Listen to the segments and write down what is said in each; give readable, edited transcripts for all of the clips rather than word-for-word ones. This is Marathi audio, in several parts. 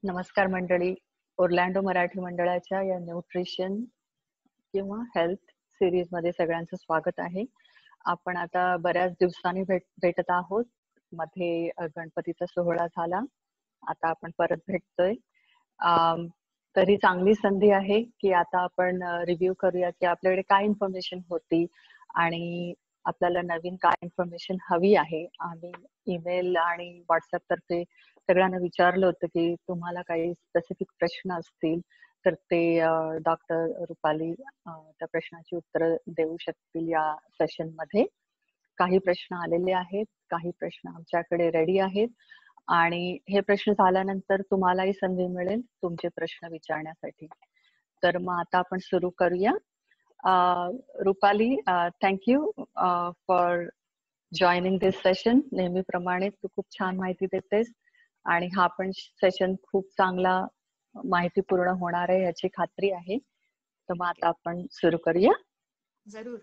नमस्कार मंडळी. ओरलँडो मराठी मंडळाच्या या न्यूट्रिशन किंवा हेल्थ सिरीज मध्ये सगळ्यांचं स्वागत आहे. आपण आता बऱ्याच दिवसांनी भेटत आहोत. मध्ये गणपतीचा सोहळा झाला, आता आपण परत भेटतोय. तरी चांगली संधी आहे की आता आपण रिव्ह्यू करूया की आपल्याकडे काय इन्फॉर्मेशन होती आणि आपल्याला नवीन काय इन्फॉर्मेशन हवी आहे. आम्ही ईमेल आणि व्हॉट्सअप तर्फे सगळ्यांना विचारलं होतं की तुम्हाला काही स्पेसिफिक प्रश्न असतील तर ते डॉक्टर रुपाली त्या प्रश्नाची उत्तरं देऊ शकतील या सेशन मध्ये. काही प्रश्न आलेले आहेत, काही प्रश्न आमच्याकडे रेडी आहेत आणि हे प्रश्न झाल्यानंतर तुम्हालाही संधी मिळेल तुमचे प्रश्न विचारण्यासाठी. तर मग आता आपण सुरू करूया. Rupali, thank you for joining this session. नेहमीप्रमाणे तू खूप छान माहिती देतेस आणि हा पण सेशन खूप चांगला माहितीपूर्ण होणार आहे याची खात्री आहे. तर मग आता आपण सुरू करूया. जरूर.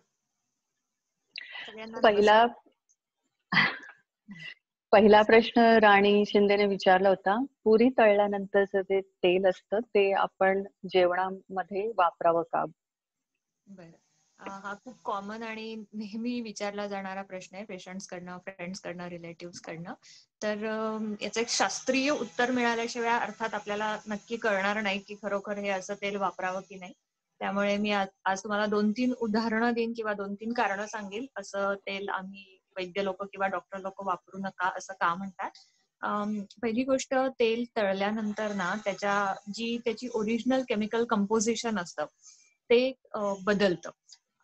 पहिला प्रश्न राणी शिंदेने विचारला होता, पुरी तळल्यानंतरचं जे तेल असतं ते आपण जेवणामध्ये वापरावं का? बरं, हा खूप कॉमन आणि नेहमी विचारला जाणारा प्रश्न आहे पेशंट्स कडनं, फ्रेंड्स कडनं, रिलेटिव्ह कडनं. तर याचं एक शास्त्रीय उत्तर मिळाल्याशिवाय अर्थात आपल्याला नक्की कळणार नाही की खरोखर हे असं तेल वापरावं की नाही. त्यामुळे मी आज तुम्हाला 2-3 उदाहरणं देईन किंवा 2-3 कारणं सांगेल असं तेल आम्ही वैद्य लोक किंवा डॉक्टर लोक वापरू नका असं का म्हणतात. पहिली गोष्ट, तेल तळल्यानंतर ना त्याची ओरिजिनल केमिकल कंपोजिशन असतं ते बदलतं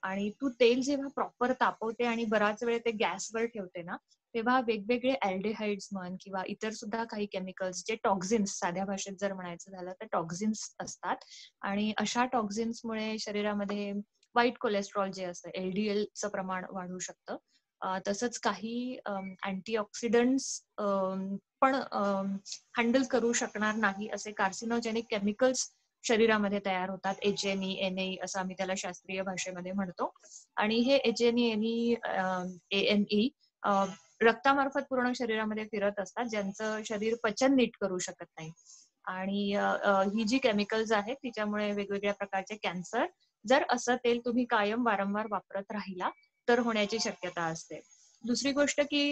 आणि तू तेल जेव्हा प्रॉपर तापवते आणि बराच वेळ ते गॅसवर ठेवते ना, तेव्हा वेगवेगळे अल्डेहाइड्स म्हण किंवा इतर सुद्धा काही केमिकल्स जे टॉक्झिन्स, साध्या भाषेत जर म्हणायचं झालं तर टॉक्झिन्स असतात आणि अशा टॉक्झिन्समुळे शरीरामध्ये वाईट कोलेस्ट्रॉल जे असतं LDLचं प्रमाण वाढू शकतं. तसंच काही अँटीऑक्सिडंट्स पण हँडल करू शकणार नाही असे कार्सिनोजेनिक केमिकल्स शरीरामध्ये तयार होतात. HNE, NE असं आम्ही त्याला शास्त्रीय भाषेमध्ये म्हणतो. आणि हे HNE, NE, ANE रक्तामार्फत पूर्ण शरीरामध्ये फिरत असतात, ज्यांचं शरीर पचन नीट करू शकत नाही. आणि ही जी केमिकल्स आहेत तिच्यामुळे वेगवेगळ्या प्रकारचे कॅन्सर, जर असं तेल तुम्ही कायम वारंवार वापरत राहिला तर होण्याची शक्यता असते. दुसरी गोष्ट की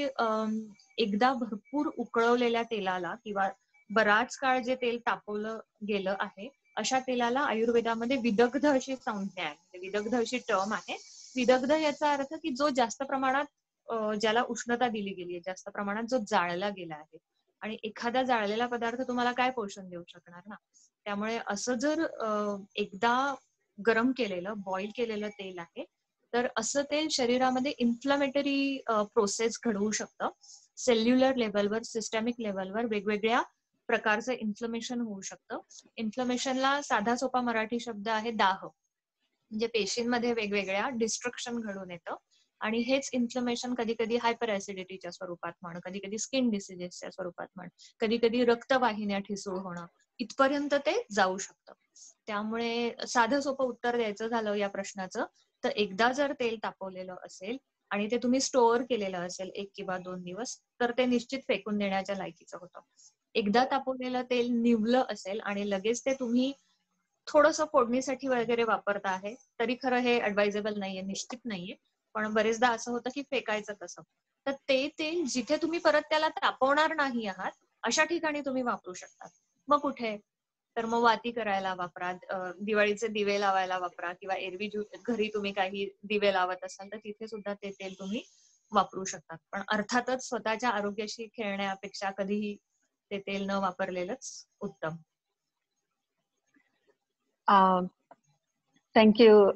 एकदा भरपूर उकळवलेल्या तेलाला किंवा बराच काळ जे तेल तापवलं गेलं आहे अशा तेलाला आयुर्वेदामध्ये विदग्ध अशी संज्ञा आहे, विदग्ध अशी टर्म आहे. विदग्ध याचा अर्थ की जो जास्त प्रमाणात ज्याला उष्णता दिली गेली आहे, जास्त प्रमाणात जो जाळला गेला आहे. आणि एखादा जाळलेला पदार्थ तुम्हाला काय पोषण देऊ शकणार ना. त्यामुळे असं जर एकदा गरम केलेलं, बॉईल केलेलं तेल आहे तर असं तेल शरीरामध्ये इन्फ्लमेटरी प्रोसेस घडवू शकतं. सेल्युलर लेवलवर, सिस्टमिक लेवलवर वेगवेगळ्या प्रकारचं इन्फ्लमेशन होऊ शकतं. इन्फ्लमेशनला साधा सोपा मराठी शब्द आहे दाह. म्हणजे पेशींमध्ये वेगवेगळ्या डिस्ट्रक्शन घडून येतं आणि हेच इन्फ्लमेशन कधी कधी हायपर ऍसिडिटीच्या स्वरूपात म्हण, कधी कधी स्किन डिसीजेसच्या स्वरूपात म्हण, कधी कधी रक्तवाहिन्या ठिसूळ होणं, इथपर्यंत ते जाऊ शकतं. त्यामुळे साधं सोपं उत्तर द्यायचं झालं या प्रश्नाचं तर एकदा जर तेल तापवलेलं असेल आणि ते तुम्ही स्टोअर केलेलं असेल 1 किंवा 2 दिवस तर ते निश्चित फेकून देण्याच्या लायकीचं होतं. एकदा तापवलेलं तेल निवलं असेल आणि लगेच ते तुम्ही थोडंसं फोडणीसाठी वगैरे वापरता आहे तरी खरं हे ऍडवायझेबल नाहीये, निश्चित नाहीये. पण बरेचदा असं होतं की फेकायचं कसं, तर ते तेल जिथे तुम्ही परत त्याला तापवणार नाही आहात अशा ठिकाणी तुम्ही वापरू शकता. मग कुठे, तर मग वाती करायला वापरा, दिवाळीचे दिवे लावायला वापरा किंवा एरवी घरी तुम्ही काही दिवे लावत असाल तर तिथे सुद्धा ते तेल तुम्ही वापरू शकतात. पण अर्थातच स्वतःच्या आरोग्याशी खेळण्यापेक्षा कधीही ते तेल न वापरलेलंच उत्तम. थँक्यू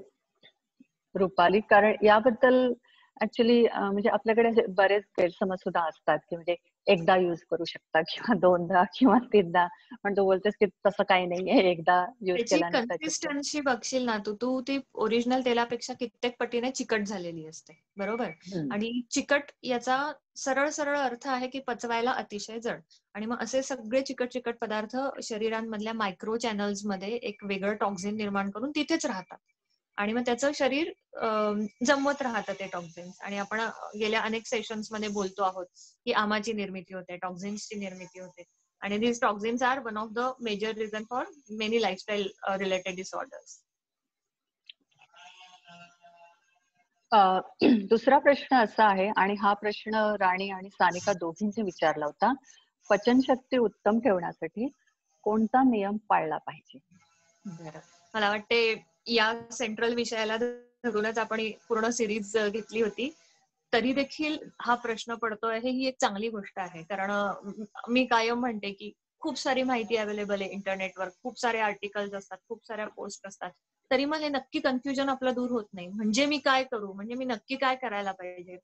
रुपाली. कारण याबद्दल ऍक्च्युली म्हणजे आपल्याकडे बरेच गैरसमज सुद्धा असतात की म्हणजे एकदा युज करू शकता किंवा 2दा किंवा 3दा, पण तू बोलतेस की तसं काही नाहीये, एकदा युज त्याची केल्यानंतर कन्सिस्टन्सी बघशील ना तू ती ओरिजिनल तेलापेक्षा कित्येक पटीने चिकट झालेली असते, बरोबर. आणि चिकट याचा सरळ सरळ अर्थ आहे की पचवायला अतिशय जड. आणि मग असे सगळे चिकट चिकट पदार्थ शरीरांमधल्या मायक्रो चॅनल्स मध्ये एक वेगळं टॉक्झिन निर्माण करून तिथेच राहतात आणि मग त्याचं शरीर जमवत राहतं ते टॉक्झिन्स. आणि आपण गेल्या अनेक सेशन्स मध्ये बोलतो आहोत की आमाची निर्मिती होते, टॉक्झिन्सची निर्मिती होते आणि these toxins are one of the major reason for many lifestyle related disorders. दुसरा प्रश्न असा आहे, आणि हा प्रश्न राणी आणि सानिका दोघींनी विचारला होता. पचनशक्ती उत्तम ठेवण्यासाठी कोणता नियम पाळला पाहिजे? बरं, मला वाटते या सेंट्रल विषयाला धरूनच आपण पूर्ण सिरीज घेतली होती. तरी देखील हा प्रश्न पडतोय ही एक चांगली गोष्ट आहे. कारण मी कायम म्हणते की खूप सारी माहिती अवेलेबल आहे इंटरनेटवर, खूप सारे आर्टिकल्स असतात, खूप साऱ्या पोस्ट असतात. तरी मग हे नक्की कन्फ्युजन आपलं दूर होत नाही. म्हणजे मी काय करू, म्हणजे मी नक्की काय करायला पाहिजे?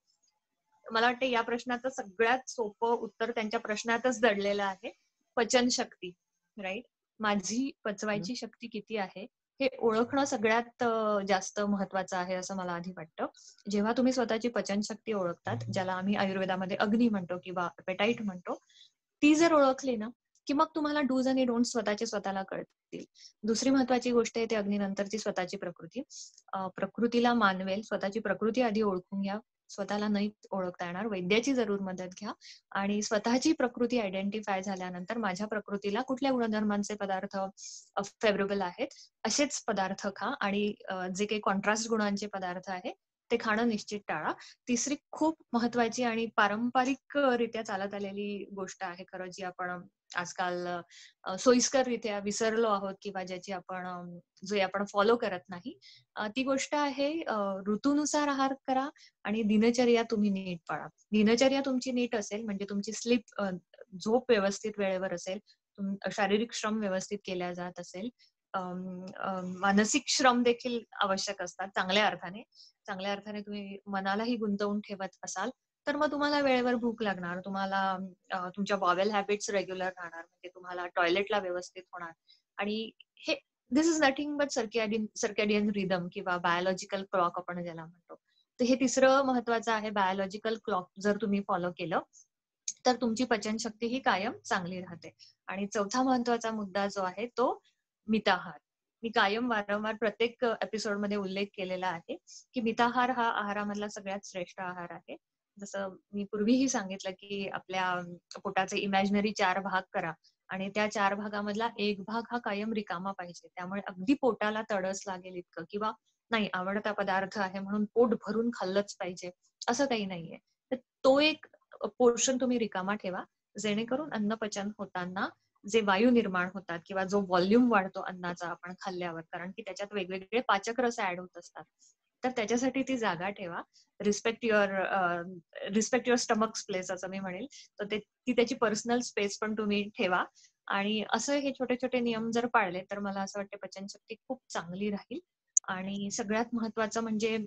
मला वाटतं या प्रश्नाचं सगळ्यात सोपं उत्तर त्यांच्या प्रश्नातच दडलेलं आहे. पचनशक्ती, राईट? माझी पचवायची शक्ती किती आहे हे ओळखणं सगळ्यात जास्त महत्वाचं आहे असं मला आधी वाटतं. जेव्हा तुम्ही स्वतःची पचनशक्ती ओळखतात, ज्याला आम्ही आयुर्वेदामध्ये अग्नी म्हणतो किंवा एपेटाईट म्हणतो, ती जर ओळखली ना की मग तुम्हाला डूज आणि डोंट स्वतःला कळतील. दुसरी महत्वाची गोष्ट आहे ती अग्नीनंतरची स्वतःची प्रकृती. प्रकृतीला मानवेल, स्वतःची प्रकृती आधी ओळखून घ्या. स्वतःला नाही ओळखता येणार, वैद्याची जरूर मदत घ्या. आणि स्वतःची प्रकृती आयडेंटिफाय झाल्यानंतर माझ्या प्रकृतीला कुठल्या गुणधर्मांचे पदार्थ फेवरेबल आहेत असेच पदार्थ खा. आणि जे काही कॉन्ट्रास्ट गुणांचे पदार्थ आहे ते खाणं निश्चित टाळा. तिसरी खूप महत्वाची आणि पारंपरिक रित्या चालत आलेली गोष्ट आहे खरं, जी आपण आजकाल सोयीस्कररित्या विसरलो आहोत किंवा जो आपण फॉलो करत नाही, ती गोष्ट आहे ऋतूनुसार आहार करा आणि दिनचर्या तुम्ही नीट पाळा. दिनचर्या तुमची नीट असेल म्हणजे तुमची स्लीप, झोप व्यवस्थित वेळेवर असेल, शारीरिक श्रम व्यवस्थित केल्या जात असेल, मानसिक श्रम देखील आवश्यक असतात चांगल्या अर्थाने तुम्ही मनालाही गुंतवून ठेवत असाल तर मग तुम्हाला वेळेवर भूक लागणार, तुम्हाला तुमच्या बॉवेल हॅबिट्स रेग्युलर राहणार, म्हणजे तुम्हाला टॉयलेटला व्यवस्थित होणार. आणि हे दिस इज नथिंग बट सर्कॅडियन रिदम किंवा बायोलॉजिकल क्लॉक आपण ज्याला म्हणतो. तर हे तिसरं महत्वाचं आहे. बायोलॉजिकल क्लॉक जर तुम्ही फॉलो केलं तर तुमची पचनशक्ती ही कायम चांगली राहते. आणि चौथा महत्वाचा मुद्दा जो आहे तो मिताहार. मी कायम वारंवार प्रत्येक एपिसोडमध्ये उल्लेख केलेला आहे की मिताहार हा आहारामधला सगळ्यात श्रेष्ठ आहार आहे. जसं मी पूर्वीही सांगितलं की आपल्या पोटाचे इमॅजिनरी 4 भाग करा आणि त्या 4 भागामधला एक भाग हा कायम रिकामा पाहिजे. त्यामुळे अगदी पोटाला तडस लागेल इतकं किंवा नाही आवडता पदार्थ आहे म्हणून पोट भरून खाल्लंच पाहिजे असं काही नाहीये. तर तो एक पोर्शन तुम्ही रिकामा ठेवा, जेणेकरून अन्नपचन होताना जे वायू निर्माण होतात किंवा जो व्हॉल्यूम वाढतो अन्नाचा आपण खाल्ल्यावर, कारण की त्याच्यात वेगवेगळे पाचक रस ऍड होत असतात, तर त्याच्यासाठी ती जागा ठेवा. रिस्पेक्ट युअर स्टमक प्लेस असं मी म्हणेल. तर ती त्याची पर्सनल स्पेस पण तुम्ही ठेवा. आणि असं हे छोटे छोटे नियम जर पाळले तर मला असं वाटतं पचनशक्ती खूप चांगली राहील. आणि सगळ्यात महत्वाचं म्हणजे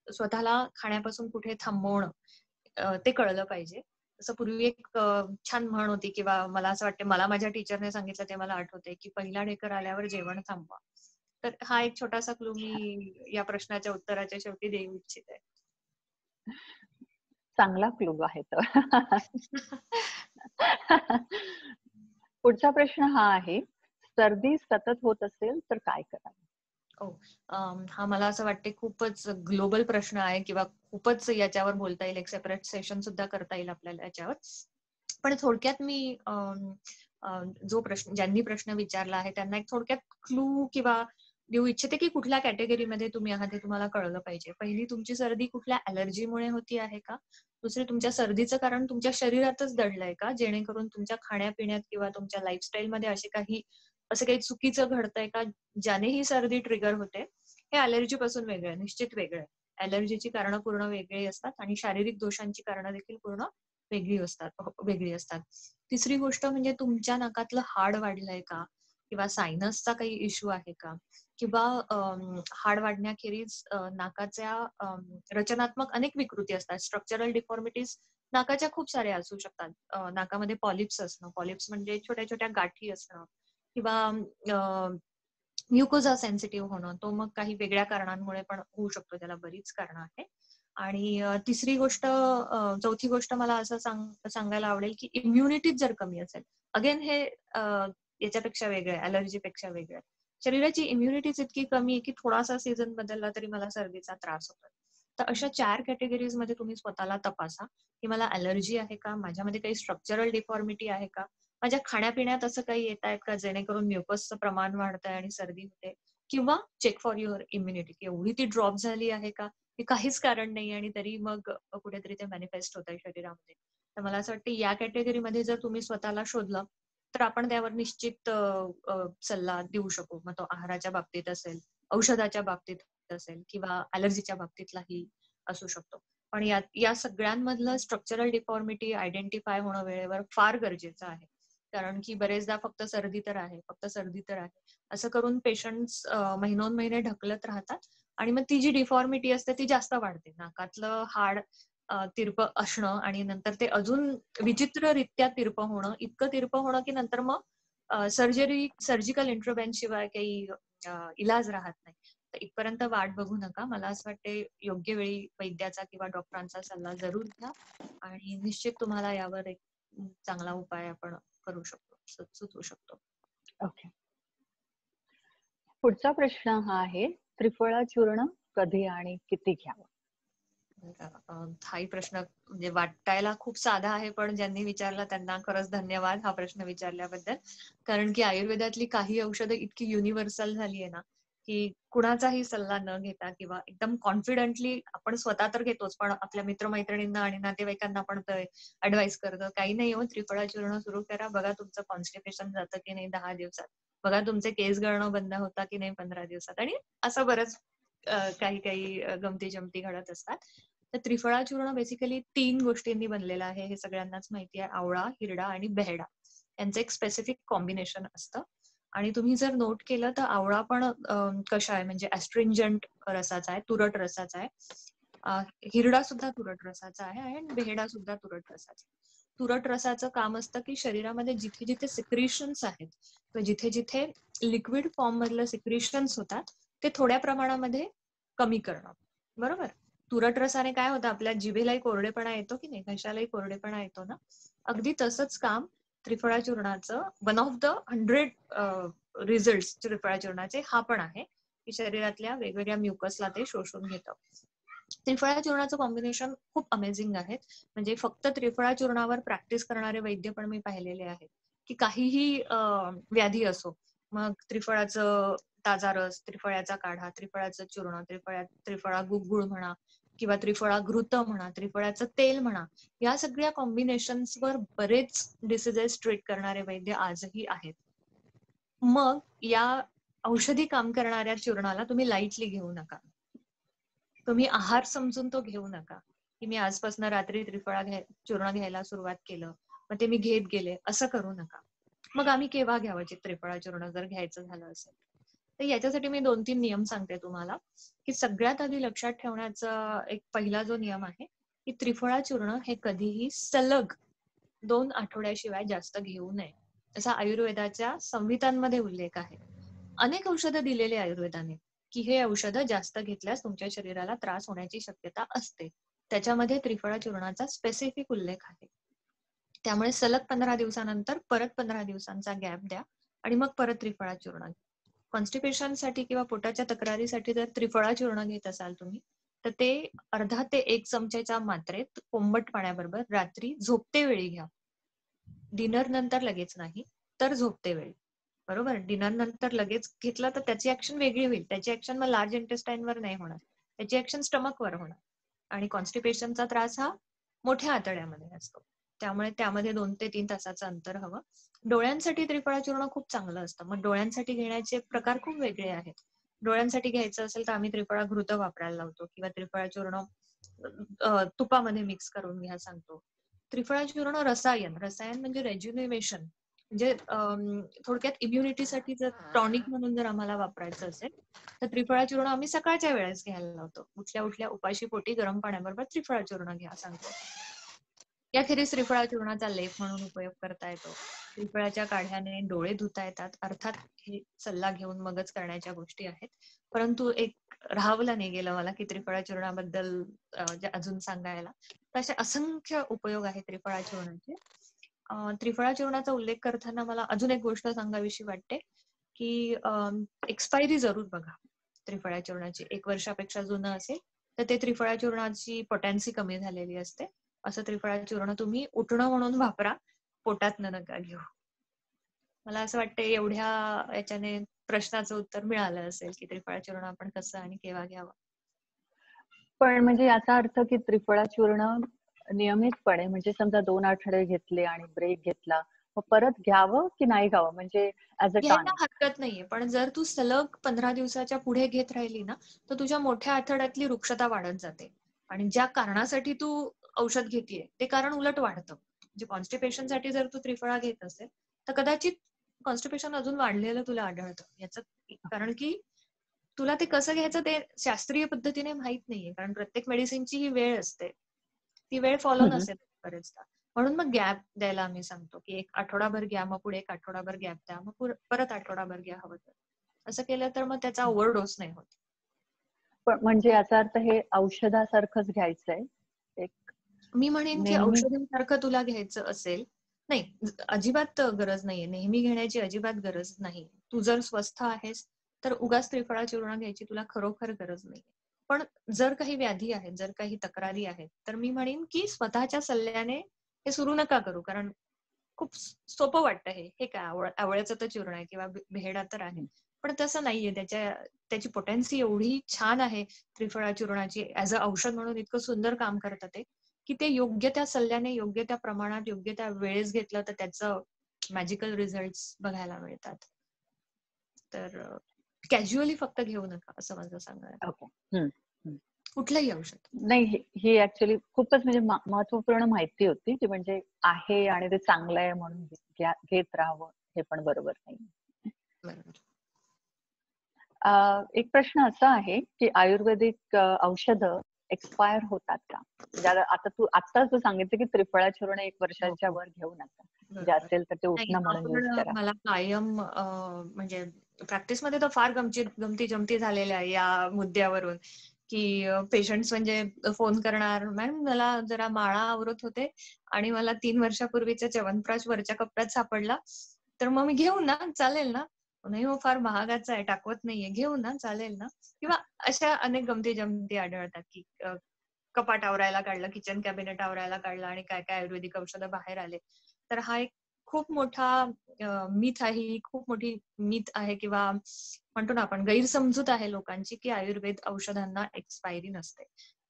स्वतःला खाण्यापासून कुठे थांबवणं ते कळलं पाहिजे. जसं पूर्वी एक छान म्हण होती किंवा मला असं वाटतं मला माझ्या टीचरने सांगितलं ते मला आठवतंय की पहिला ढेकर आल्यावर जेवण थांबवा. तर हा एक छोटासा क्लू मी या प्रश्नाच्या उत्तराच्या शेवटी देऊ इच्छिते. चांगला क्लू आहे तो. पुढचा प्रश्न हा आहे, सर्दी सतत होत असेल तर काय करावे? हा मला असं वाटते खूपच ग्लोबल प्रश्न आहे किंवा खूपच याच्यावर बोलता येईल, एक सेपरेट सेशन सुद्धा करता येईल आपल्याला याच्यावर. पण थोडक्यात मी ज्यांनी प्रश्न विचारला आहे त्यांना एक थोडक्यात क्लू किंवा देऊ इच्छिते की कुठल्या कॅटेगरीमध्ये तुम्ही आहात हे तुम्हाला कळलं पाहिजे. पहिली, तुमची सर्दी कुठल्या अलर्जीमुळे होती आहे का? दुसरी, तुमच्या सर्दीचं कारण तुमच्या शरीरातच दडलंय का, जेणेकरून तुमच्या खाण्यापिण्यात किंवा तुमच्या लाईफस्टाईलमध्ये असं काही चुकीचं घडतंय का ज्याने ही सर्दी ट्रिगर होते? हे अलर्जी पासून वेगळं आहे, निश्चित वेगळं आहे. अलर्जीची कारणं पूर्ण वेगळी असतात आणि शारीरिक दोषांची कारणं देखील पूर्ण वेगळी असतात. तिसरी गोष्ट म्हणजे तुमच्या नाकातलं हाड वाढलंय का किंवा सायनसचा काही इश्यू आहे का, किंवा हाड वाढण्याखेरीज नाकाच्या रचनात्मक अनेक विकृती असतात. स्ट्रक्चरल डिफॉर्मिटीज नाकाच्या खूप साऱ्या असू शकतात. नाकामध्ये पॉलिप्स असणं, पॉलिप्स म्हणजे छोट्या छोट्या गाठी असणं, किंवा म्युकोझा सेन्सिटिव्ह होणं, तो मग काही वेगळ्या कारणांमुळे पण होऊ शकतो, त्याला बरीच कारणं आहे. आणि चौथी गोष्ट मला असं सांगायला आवडेल की इम्युनिटीच जर कमी असेल, अगेन हे याच्यापेक्षा वेगळं आहे, अलर्जीपेक्षा वेगळं आहे. शरीराची इम्युनिटीच इतकी कमी आहे की थोडासा सीझन बदलला तरी मला सर्दीचा त्रास होतो. तर अशा 4 कॅटेगरीज मध्ये तुम्ही स्वतःला तपासा की मला अलर्जी आहे का, माझ्यामध्ये काही स्ट्रक्चरल डिफॉर्मिटी आहे का, माझ्या खाण्यापिण्यात असं काही येत आहेत का जेणेकरून म्युकसचं प्रमाण वाढतंय आणि सर्दी होते, किंवा चेक फॉर युअर इम्युनिटी की एवढी ती ड्रॉप झाली आहे का, की काहीच कारण नाही आणि तरी मग कुठेतरी ते मॅनिफेस्ट होत आहे शरीरामध्ये. तर मला असं वाटतं या कॅटेगरीमध्ये जर तुम्ही स्वतःला शोधलं तर आपण त्यावर निश्चित सल्ला देऊ शकू. मग तो आहाराच्या बाबतीत असेल, औषधाच्या बाबतीत असेल किंवा अलर्जीच्या बाबतीतलाही असू शकतो. पण या सगळ्यांमधलं स्ट्रक्चरल डिफॉर्मिटी आयडेंटिफाय होणं वेळेवर फार गरजेचं आहे. कारण की बरेचदा फक्त सर्दी तर आहे, फक्त सर्दी तर आहे असं करून पेशंट्स महिनोन-महिने ढकलत राहतात आणि मग ती जी डिफॉर्मिटी असते ती जास्त वाढते. नाकातलं हाड तिरपं असणं आणि नंतर ते अजून विचित्ररित्या तिरपं होणं, इतकं तिरपं होणं की नंतर मग सर्जिकल इंटरव्हेन्शन शिवाय काही इलाज राहत नाही. तर इथपर्यंत वाट बघू नका. मला असं वाटते योग्य वेळी वैद्याचा किंवा डॉक्टरांचा सल्ला जरूर घ्या आणि निश्चित तुम्हाला यावर एक चांगला उपाय आपण करू शकतो, सुचवू शकतो. ओके. पुढचा प्रश्न हा आहे, त्रिफळा चूर्ण कधी आणि किती घ्यावं? हाही प्रश्न म्हणजे वाटायला खूप साधा आहे, पण ज्यांनी विचारला त्यांना खरंच धन्यवाद हा प्रश्न विचारल्याबद्दल. कारण की आयुर्वेदातली काही औषधं इतकी युनिव्हर्सल झाली आहे ना, की कुणाचाही सल्ला न घेता किंवा एकदम कॉन्फिडंटली आपण स्वतः तर घेतोच, पण आपल्या मित्रमैत्रिणींना आणि नातेवाईकांना पण ऍडवाइस करतो. काही नाही हो, त्रिफळा चूर्ण सुरू करा. बघा तुमचं कॉन्स्टिपेशन जातं की नाही 10 दिवसात. बघा तुमचे केस गळणं बंद होता की नाही 15 दिवसात. आणि असं बरंच काही काही गमती जमती घडत असतात. तर त्रिफळा चूर्ण बेसिकली 3 गोष्टींनी बनलेलं आहे, हे सगळ्यांनाच माहिती आहे. आवळा, हिरडा आणि बेहडा यांचं एक स्पेसिफिक कॉम्बिनेशन असतं. आणि तुम्ही जर नोट केलं तर आवळा पण कशा आहे म्हणजे ऍस्ट्रिंजंट रसाचा आहे, तुरट रसाचा आहे. हिरडा सुद्धा तुरट रसाचा आहे आणि बेहडा सुद्धा तुरट रसाचा आहे. तुरट रसाचं काम असतं की शरीरामध्ये जिथे जिथे सिक्रिशन्स आहेत, जिथे जिथे लिक्विड फॉर्म मधलं सिक्रिशन्स होतात ते थोड्या प्रमाणामध्ये कमी करणं. बरोबर. तुरट रसाने काय होतं, आपल्या जिभेलाही कोरडेपणा येतो की नाही, घशालाही कोरडेपणा येतो ना, अगदी तसंच काम त्रिफळा चूर्णाचं वन ऑफ द 100 रिझल्ट त्रिफळा चूर्णाचे हा पण आहे की शरीरातल्या वेगवेगळ्या म्युकसला ते शोषून घेतं. त्रिफळा चूर्णाचं कॉम्बिनेशन खूप अमेझिंग आहे. म्हणजे फक्त त्रिफळा चूर्णावर प्रॅक्टिस करणारे वैद्य पण मी पाहिलेले आहेत की काहीही व्याधी असो, मग त्रिफळाचं ताजा रस, त्रिफळ्याचा काढा, त्रिफळाचं चूर्ण, त्रिफळा गुगुळ म्हणा किंवा त्रिफळा घृत म्हणा, त्रिफळाचं तेल म्हणा, या सगळ्या कॉम्बिनेशन्सवर बरेच डिसीजेस ट्रीट करणारे वैद्य आजही आहेत. मग या औषधी काम करणाऱ्या चूर्णाला तुम्ही लाईटली घेऊ नका. तुम्ही आहार समजून तो घेऊ नका की मी आजपासून रात्री त्रिफळा चूर्ण घ्यायला सुरुवात केलं, मग ते मी घेत गेले, असं करू नका. मग आम्ही केव्हा घ्यावं त्रिफळा चूर्ण जर घ्यायचं झालं असेल तर याच्यासाठी मी 2-3 नियम सांगते तुम्हाला की सगळ्यात आधी लक्षात ठेवण्याचा एक पहिला जो नियम आहे की त्रिफळा चूर्ण हे कधीही सलग 2 आठवड्याशिवाय जास्त घेऊ नये, असा आयुर्वेदाच्या संहितांमध्ये उल्लेख आहे. अनेक औषधं दिलेली आयुर्वेदाने की हे औषधं जास्त घेतल्यास तुमच्या शरीराला त्रास होण्याची शक्यता असते. त्याच्यामध्ये त्रिफळा चूर्णाचा स्पेसिफिक उल्लेख आहे. त्यामुळे सलग 15 दिवसानंतर परत 15 दिवसांचा गॅप द्या आणि मग परत त्रिफळा चूर्ण घ्या. कॉन्स्टिपेशनसाठी किंवा पोटाच्या तक्रारीसाठी जर त्रिफळा चूर्ण घेत असाल तुम्ही तर ते अर्धा ते 1 चमच्याच्या मात्रेत कोंबट पाण्याबरोबर रात्री झोपते वेळी घ्या. डिनर नंतर लगेच नाही, तर झोपते वेळी. बरोबर. डिनर नंतर लगेच घेतलं तर त्याची ऍक्शन वेगळी होईल. त्याची ऍक्शन मग लार्ज इंटेस्टाईनवर नाही होणार, त्याची ऍक्शन स्टमकवर होणार. आणि कॉन्स्टिपेशनचा त्रास हा मोठ्या आतड्यामध्ये असतो, त्यामुळे त्यामध्ये 2 ते 3 तासाचं अंतर हवं. डोळ्यांसाठी त्रिफळा चूर्ण खूप चांगलं असतं. मग डोळ्यांसाठी घेण्याचे प्रकार खूप वेगळे आहेत. डोळ्यांसाठी घ्यायचं असेल तर आम्ही त्रिफळा घृत वापरायला लावतो किंवा त्रिफळा चूर्ण तुपामध्ये मिक्स करून घ्या सांगतो. त्रिफळा चूर्ण रसायन म्हणजे रेज्युनेशन, म्हणजे थोडक्यात इम्युनिटीसाठी जर टॉनिक म्हणून जर आम्हाला वापरायचं असेल तर त्रिफळा चूर्ण आम्ही सकाळच्या वेळेस घ्यायला लावतो. उठल्या उपाशी पोटी गरम पाण्याबरोबर त्रिफळा चूर्ण घ्या सांगतो. याखेरीज त्रिफळा चूर्णाचा लेप म्हणून उपयोग करता येतो. त्रिफळाच्या काढ्याने डोळे धुता येतात. अर्थात हे सल्ला घेऊन मगच करण्याच्या गोष्टी आहेत, परंतु एक राहावलं नाही गेलं मला की त्रिफळा चूर्णाबद्दल अजून सांगायला. तसे असंख्य उपयोग आहेत त्रिफळा चूर्णाचे. त्रिफळा चूर्णाचा उल्लेख करताना मला अजून एक गोष्ट सांगावीशी वाटते की एक्सपायरी जरूर बघा त्रिफळा चूर्णाची. 1 वर्षापेक्षा जुनं असेल तर ते त्रिफळा चूर्णाची पोटॅन्सी कमी झालेली असते. असं त्रिफळा चूर्ण तुम्ही उठणं म्हणून वापरा, पोटात नका घेऊ. मला असं वाटतं एवढ्या याच्याने प्रश्नाचं उत्तर मिळालं असेल की त्रिफळा चूर्ण आपण कसं आणि केव्हा घ्यावं. पण म्हणजे याचा अर्थ की त्रिफळा चूर्ण नियमितपणे म्हणजे समजा 2 आठवडे घेतले आणि ब्रेक घेतला, मग परत घ्यावं की नाही घ्यावं म्हणजे ऍज अ घ्यायला टॉनिक? हरकत नाहीये, पण जर तू सलग 15 दिवसाच्या पुढे घेत राहिली ना, तर तुझ्या मोठ्या आतड्यातली रुक्षता वाढत जाते आणि ज्या कारणासाठी तू औषध घेतेय ते कारण उलट वाढतं. म्हणजे कॉन्स्टिपेशनसाठी जर तू त्रिफळा घेत असेल तर कदाचित कॉन्स्टिपेशन अजून वाढलेलं तुला आढळतं. याचं कारण की तुला ते कसं घ्यायचं ते शास्त्रीय पद्धतीने माहित नाहीये, कारण प्रत्येक मेडिसिनची ही वेळ असते. ती वेळ फॉलो नसेल बरेचदा. म्हणून मग गॅप द्यायला आम्ही सांगतो, की 1 आठवडाभर घ्या, मग पुढे 1 आठवडाभर गॅप द्या, मग परत आठवडाभर घ्या हवं तर. असं केलं तर मग त्याचा ओव्हरडोस नाही होत. पण म्हणजे याचा अर्थ हे औषधासारखंच घ्यायचंय एक मी म्हणेन की नेहमी? औषधांसारखं तुला घ्यायचं असेल, नाही अजिबात गरज नाहीये. नेहमी घेण्याची अजिबात गरज नाही. तू जर स्वस्थ आहेस तर उगाच त्रिफळा चूर्ण घ्यायची तुला खरोखर गरज नाहीये. पण जर काही व्याधी आहेत, जर काही तक्रारी आहेत, तर मी म्हणेन की स्वतःच्या सल्ल्याने हे सुरू नका करू. कारण खूप सोपं वाटतं हे. हे काय आवळ्याचं तर चूर्ण आहे किंवा बेहडा तर आहे. पण तसं नाहीये. त्याची पोटेन्सी एवढी छान आहे त्रिफळा चूर्णाची ऍज अ औषध म्हणून इतकं सुंदर काम करतं ते, की ते योग्य त्या सल्ल्याने, योग्य त्या प्रमाणात, योग्य त्या वेळेस घेतलं तर त्याचं मॅजिकल रिझल्ट्स बघायला मिळतात. तर कॅज्युअली फक्त घेऊ नका असं माझं सांगणं आहे. ओके. कुठलंही औषध. नाही ही ऍक्च्युअली खूपच म्हणजे महत्वपूर्ण माहिती होती की म्हणजे आहे आणि ते चांगलं आहे म्हणून घेत राहावं हे पण बरोबर नाही. बरोबर. एक प्रश्न असा आहे की आयुर्वेदिक औषधं एक्सपायर होतात का? म्हणजे आत्ताच तू सांगितलं की त्रिफळा चूर्ण 1 हो, वर्षाच्या हो. वर घेऊ नका. जे बरोबर. असेल तर ते नाही उठणं म्हणून आपण यूज करा. मला कायम म्हणजे प्रॅक्टिसमध्ये तर फार गमती-जमती झालेल्या आहे या मुद्द्यावरून, की पेशंट्स म्हणजे फोन करणार, "मॅम मला जरा माळा आवरत होते आणि मला 3 वर्षापूर्वीचा च्यवनप्राश वरच्या कप्प्यात सापडला, तर मग मी घेऊ ना? चालेल ना?" "नाही हो, फार महागाचा आहे, टाकवत नाहीये. घेऊ ना? चालेल ना?" किंवा अशा अनेक गमती-जमती आढळतात, की कपाट आवरायला काढलं, किचन कॅबिनेट आवरायला काढलं आणि काय-काय आयुर्वेदिक औषधं बाहेर आले. तर हा एक खूप मोठा मिथ आहे, ही खूप मोठी मिथ आहे किंवा म्हणतो ना आपण गैरसमजूत आहे लोकांची, की आयुर्वेद औषधांना एक्सपायरी नसते.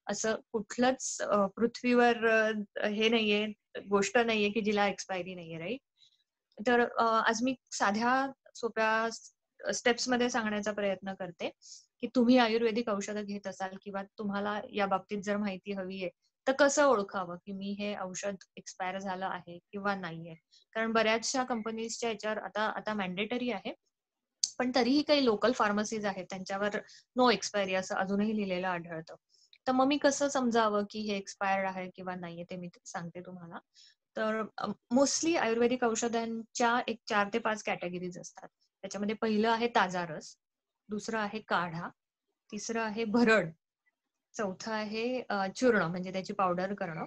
असं कुठलंच पृथ्वीवर हे नाहीये, गोष्ट नाहीये की जिला एक्सपायरी नाहीये, राइट? तर आज मी साध्या सोप्या स्टेप्समध्ये सांगण्याचा प्रयत्न करते, की तुम्ही आयुर्वेदिक औषधं घेत असाल किंवा तुम्हाला या बाबतीत जर माहिती हवी आहे, तर कसं ओळखावं, की मी हे औषध एक्सपायर झालं आहे किंवा नाहीये. कारण बऱ्याचशा कंपनीजच्या याच्यावर आता मॅन्डेटरी आहे. पण तरीही काही लोकल फार्मसीज आहेत त्यांच्यावर नो एक्सपायरी असं अजूनही लिहिलेलं आढळतं. तर मग मी कसं समजावं, की हे एक्सपायर्ड आहे किंवा नाहीये ते मी सांगते तुम्हाला. तर मोस्टली आयुर्वेदिक औषधांच्या एक 4 ते 5 कॅटेगरीज असतात. त्याच्यामध्ये पहिलं आहे ताजा रस, दुसरं आहे काढा, तिसरं आहे भरड, चौथं आहे चूर्ण म्हणजे त्याची पावडर करणं,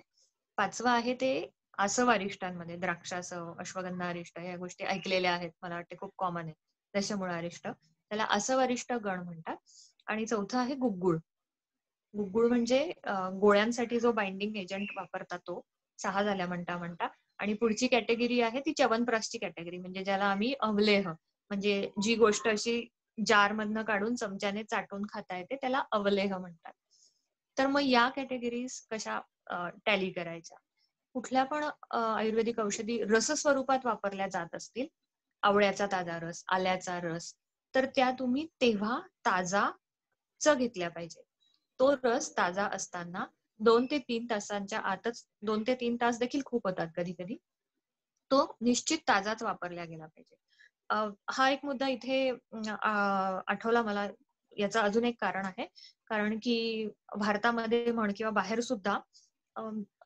5वं आहे ते आसवारिष्टांमध्ये द्राक्षासव, अश्वगंधा अरिष्ट या गोष्टी ऐकलेल्या आहेत. मला वाटते खूप कॉमन आहे. दशमूळ अरिष्ट. त्याला आसवारिष्ट गण म्हणतात आणि चौथं आहे गुग्गुळ. गुग्गुळ म्हणजे गोळ्यांसाठी जो बाइंडिंग एजंट वापरतात तो. 6 झाल्या म्हणता. आणि पुढची कॅटेगरी आहे ती च्यवनप्राशची कॅटेगरी म्हणजे ज्याला आम्ही अवलेह म्हणजे जी गोष्ट अशी जारमधनं काढून चमच्याने चाटून खाता येते त्याला अवलेह म्हणतात. तर मग या कॅटेगरीज कशा टॅली करायच्या? कुठल्या पण आयुर्वेदिक औषधी रस स्वरूपात वापरल्या जात असतील, आवळ्याचा ताजा रस, आल्याचा रस, तर त्या तुम्ही तेव्हा ताजा घेतल्या पाहिजे. तो रस ताजा असताना 2 ते 3 तासांच्या आतच 2 ते 3 तास देखील खूप होतात कधी-कधी. तो निश्चित ताजाच वापरला गेला पाहिजे. हा एक मुद्दा इथे आठवला मला. याचं अजून एक कारण आहे. कारण की भारतामध्ये म्हण किंवा बाहेर सुद्धा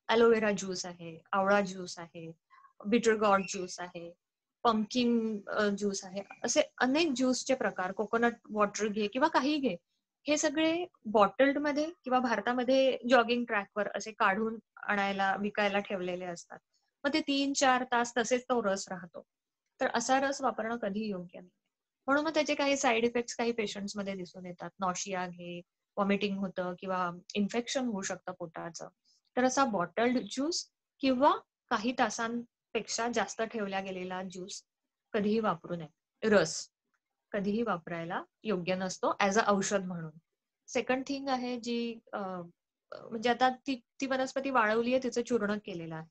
एलोवेरा ज्यूस आहे, आवळा ज्यूस आहे, बिटर गॉर्ड ज्यूस आहे, पंपकिन ज्यूस आहे. असे अनेक ज्यूसचे प्रकार, कोकोनट वॉटर घे किंवा काही घे. हे सगळे बॉटल्ड मध्ये किंवा भारतामध्ये जॉगिंग ट्रॅकवर असे काढून आणायला, विकायला ठेवलेले असतात. मग ते 3-4 तास तसेच तो रस राहतो. तर असा रस वापरणं कधीही योग्य नाही. म्हणून मग त्याचे काही साइड इफेक्ट्स काही पेशंट्समध्ये दिसून येतात. नॉशिया घे, व्हॉमिटिंग होतं किंवा इन्फेक्शन होऊ शकतं पोटाचं, तर असा बॉटल्ड ज्यूस किंवा काही तासांपेक्षा जास्त ठेवला गेलेला ज्यूस कधीही वापरू नये. रस कधीही वापरायला योग्य नसतो ऍज अ औषध म्हणून. सेकंड थिंग आहे जी म्हणजे आता ती वनस्पती वाळवली आहे, तिचं चूर्ण केलेलं आहे.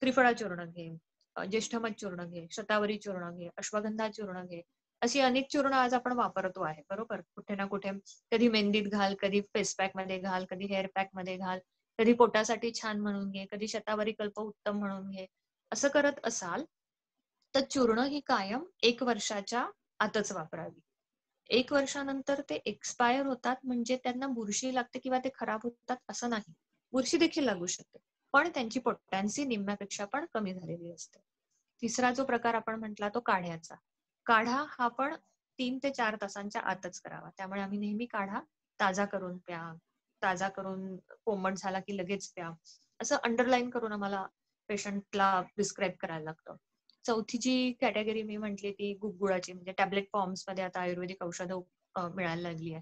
त्रिफळा चूर्ण घे, ज्येष्ठमध चूर्ण घे, शतावरी चूर्ण घे, अश्वगंधा चूर्ण घे. अशी अनेक चूर्ण आज आपण वापरतो आहे, बरोबर? कुठे ना कुठे कधी मेहंदीत घाल, कधी फेस पॅक मध्ये घाल, कधी हेअर पॅक मध्ये घाल, कधी पोटासाठी छान म्हणून घे, कधी शतावरी कल्प उत्तम म्हणून घे. असं करत असाल तर चूर्ण ही कायम 1 वर्षाच्या आतच वापरावी. 1 वर्षानंतर ते एक्सपायर होतात, म्हणजे त्यांना बुरशी लागते किंवा ते खराब होतात असं नाही. बुरशी देखील लागू शकते, पण त्यांची पोटॅन्सी निम्म्यापेक्षा पण कमी झालेली असते. तिसरा जो प्रकार आपण म्हटला तो काढ्याचा. काढा हा पण 3 ते 4 तासांच्या आतच करावा. त्यामुळे आम्ही नेहमी काढा ताजा करून प्या, ताजा करून कोमट झाला की लगेच प्या, असं अंडरलाईन करून आम्हाला पेशंटला प्रिस्क्राईब करायला लागतं. चौथी जी कॅटेगरी मी म्हटली ती गुळगुळाची, म्हणजे टॅबलेट फॉर्म्स मध्ये आता आयुर्वेदिक औषधं मिळायला लागली आहे.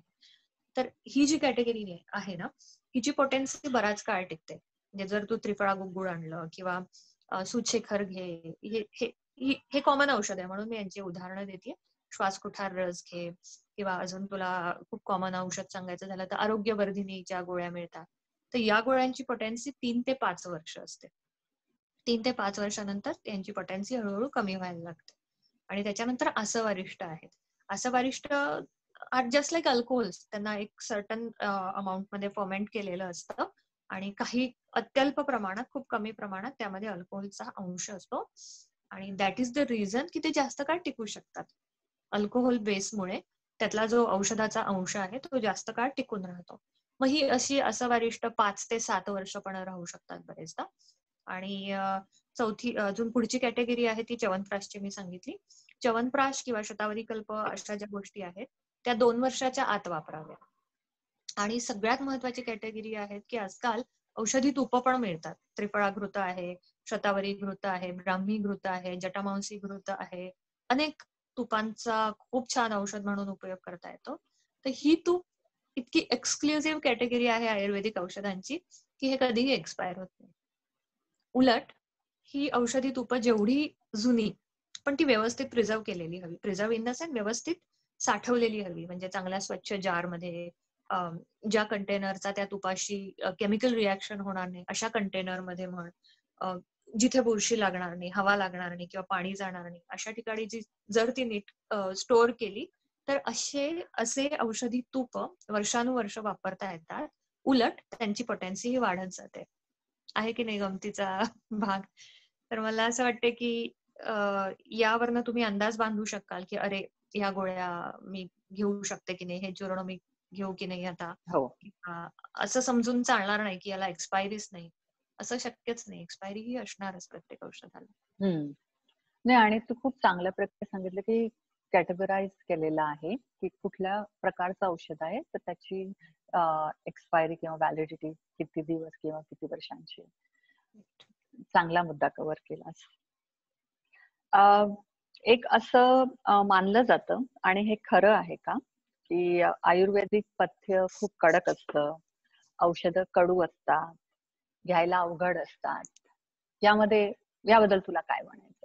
तर ही जी कॅटेगरी आहे ना, हिची पोटेन्सी बराच काळ टिकते. म्हणजे जर तू त्रिफळा गुळगुळ आणलं किंवा सूतशेखर घे, हे कॉमन औषध आहे म्हणून मी यांची उदाहरणं देते. श्वासकुठार रस घे किंवा अजून तुला खूप कॉमन औषध सांगायचं झालं तर आरोग्यवर्धिनीच्या गोळ्या मिळतात. तर या गोळ्यांची पोटेन्सी 3 ते 5 वर्ष असते. 3 ते 5 वर्षानंतर त्यांची पोटेन्सी हळूहळू कमी व्हायला लागते. आणि त्याच्यानंतर आसवारिष्ट आहेत. आसवारिष्ट आर जस्ट लाईक अल्कोहोल्स, त्यांना एक सर्टन अमाऊंट मध्ये फर्मेंट केलेलं असतं आणि काही अत्यल्प प्रमाणात, खूप कमी प्रमाणात त्यामध्ये अल्कोहोलचा अंश असतो आणि दॅट इज द रिझन की ते जास्त काळ टिकू शकतात. अल्कोहोल बेसमुळे त्यातला जो औषधाचा अंश आहे तो जास्त काळ टिकून राहतो. मग ही अशी आसवारिष्ट 5 ते 7 वर्ष पण राहू शकतात बरेचदा. आणि चौथी अजून पुढची कॅटेगरी आहे ती च्यवनप्राशची मी सांगितली. च्यवनप्राश किंवा शतावरी कल्प अशा ज्या गोष्टी आहेत त्या 2 वर्षाच्या आत वापराव्या. आणि सगळ्यात महत्वाची कॅटेगरी आहेत की आजकाल औषधी तुपं पण मिळतात. त्रिफळा घृत आहे, शतावरी घृत आहे, ब्राह्मी घृत आहे, जटामांसी घृत आहे. अनेक तुपांचा खूप छान औषध म्हणून उपयोग करता येतो. तर ही तूप इतकी एक्सक्लुझिव्ह कॅटेगरी आहे आयुर्वेदिक औषधांची की हे कधीही एक्सपायर होत नाही. उलट ही औषधी तुपं जेवढी जुनी पण ती व्यवस्थित प्रिझर्व केलेली हवी. प्रिझर्व इन द सेन्स व्यवस्थित साठवलेली हवी. म्हणजे चांगल्या स्वच्छ जारमध्ये, ज्या कंटेनरचा त्या तुपाशी केमिकल रिॲक्शन होणार नाही अशा कंटेनरमध्ये म्हण, जिथे बुरशी लागणार नाही, हवा लागणार नाही किंवा पाणी जाणार नाही अशा ठिकाणी जर ती नीट स्टोअर केली तर असे औषधी तूप वर्षानुवर्ष वापरता येतात. उलट त्यांची पोटेन्सी ही वाढत जाते. आहे की नाही गमतीचा भाग? तर मला असं वाटतं की यावरनं तुम्ही अंदाज बांधू शकाल की अरे ह्या गोळ्या मी घेऊ शकते की नाही, हे चूर्ण मी घेऊ की नाही आता. हो. असं समजून चालणार नाही की याला एक्सपायरीच नाही, असं शक्यच नाही. एक्सपायरी ही असणारच प्रत्येक औषधाला. नाही, आणि तू खूप चांगल्या प्रकारे सांगितलं की कॅटेगराईज केलेलं आहे की कुठल्या प्रकारचं औषध आहे तर त्याची एक्सपायरी किंवा व्हॅलिडिटी किती दिवस किंवा किती वर्षांची. चांगला मुद्दा कव्हर केलास. एक असं मानलं जातं आणि हे खरं आहे का की आयुर्वेदिक पथ्य खूप कडक असतं, औषधं कडू असतात, घ्यायला अवघड असतात, याबद्दल तुला काय म्हणायचं?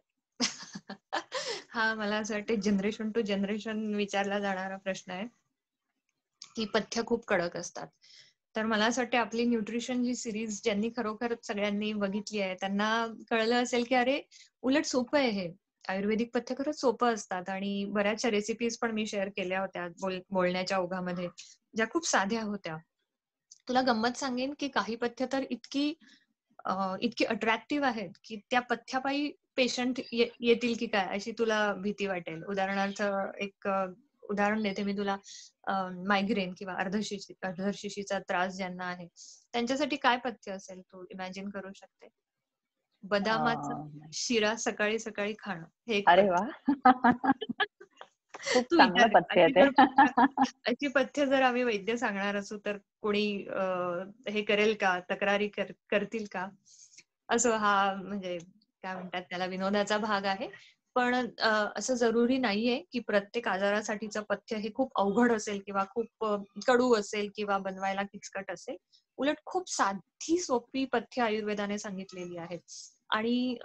हा मला असं वाटतं जनरेशन टू जनरेशन विचारला जाणारा प्रश्न आहे की पथ्य खूप कडक असतात. तर मला असं वाटतं आपली न्यूट्रिशन जी सिरीज ज्यांनी खरोखर सगळ्यांनी बघितली आहे त्यांना कळलं असेल की अरे उलट सोपं आहे हे. आयुर्वेदिक पथ्य खरंच सोपं असतात आणि बऱ्याचशा रेसिपीज पण मी शेअर केल्या होत्या बोलण्याच्या ओघामध्ये, ज्या खूप साध्या होत्या. तुला गंमत सांगेन की काही पथ्य तर इतकी अट्रॅक्टिव्ह आहेत की त्या पथ्यापायी पेशंट येतील की काय अशी तुला भीती वाटेल. उदाहरणार्थ एक उदाहरण देते मी तुला. मायग्रेन किंवा अर्धशिशीचा त्रास ज्यांना आहे त्यांच्यासाठी काय पथ्य असेल तू इमॅजिन करू शकते? बदामाचा शिरा सकाळी सकाळी खाणं हे एक अरे वा. पथ्य. खूप तू चांगलं विचार पथ्य आहे ते. अशी पथ्य जर आम्ही वैद्य सांगणार असू तर कोणी हे करेल का, तक्रारी करतील का? असं हा म्हणजे काय म्हणतात त्याला विनोदाचा भाग आहे. पण असं जरुरी नाहीये की प्रत्येक आजारासाठीचं पथ्य हे खूप अवघड असेल किंवा खूप कडू असेल किंवा बनवायला किचकट असेल. उलट खूप साधी सोपी पथ्य आयुर्वेदाने सांगितलेली आहेत. आणि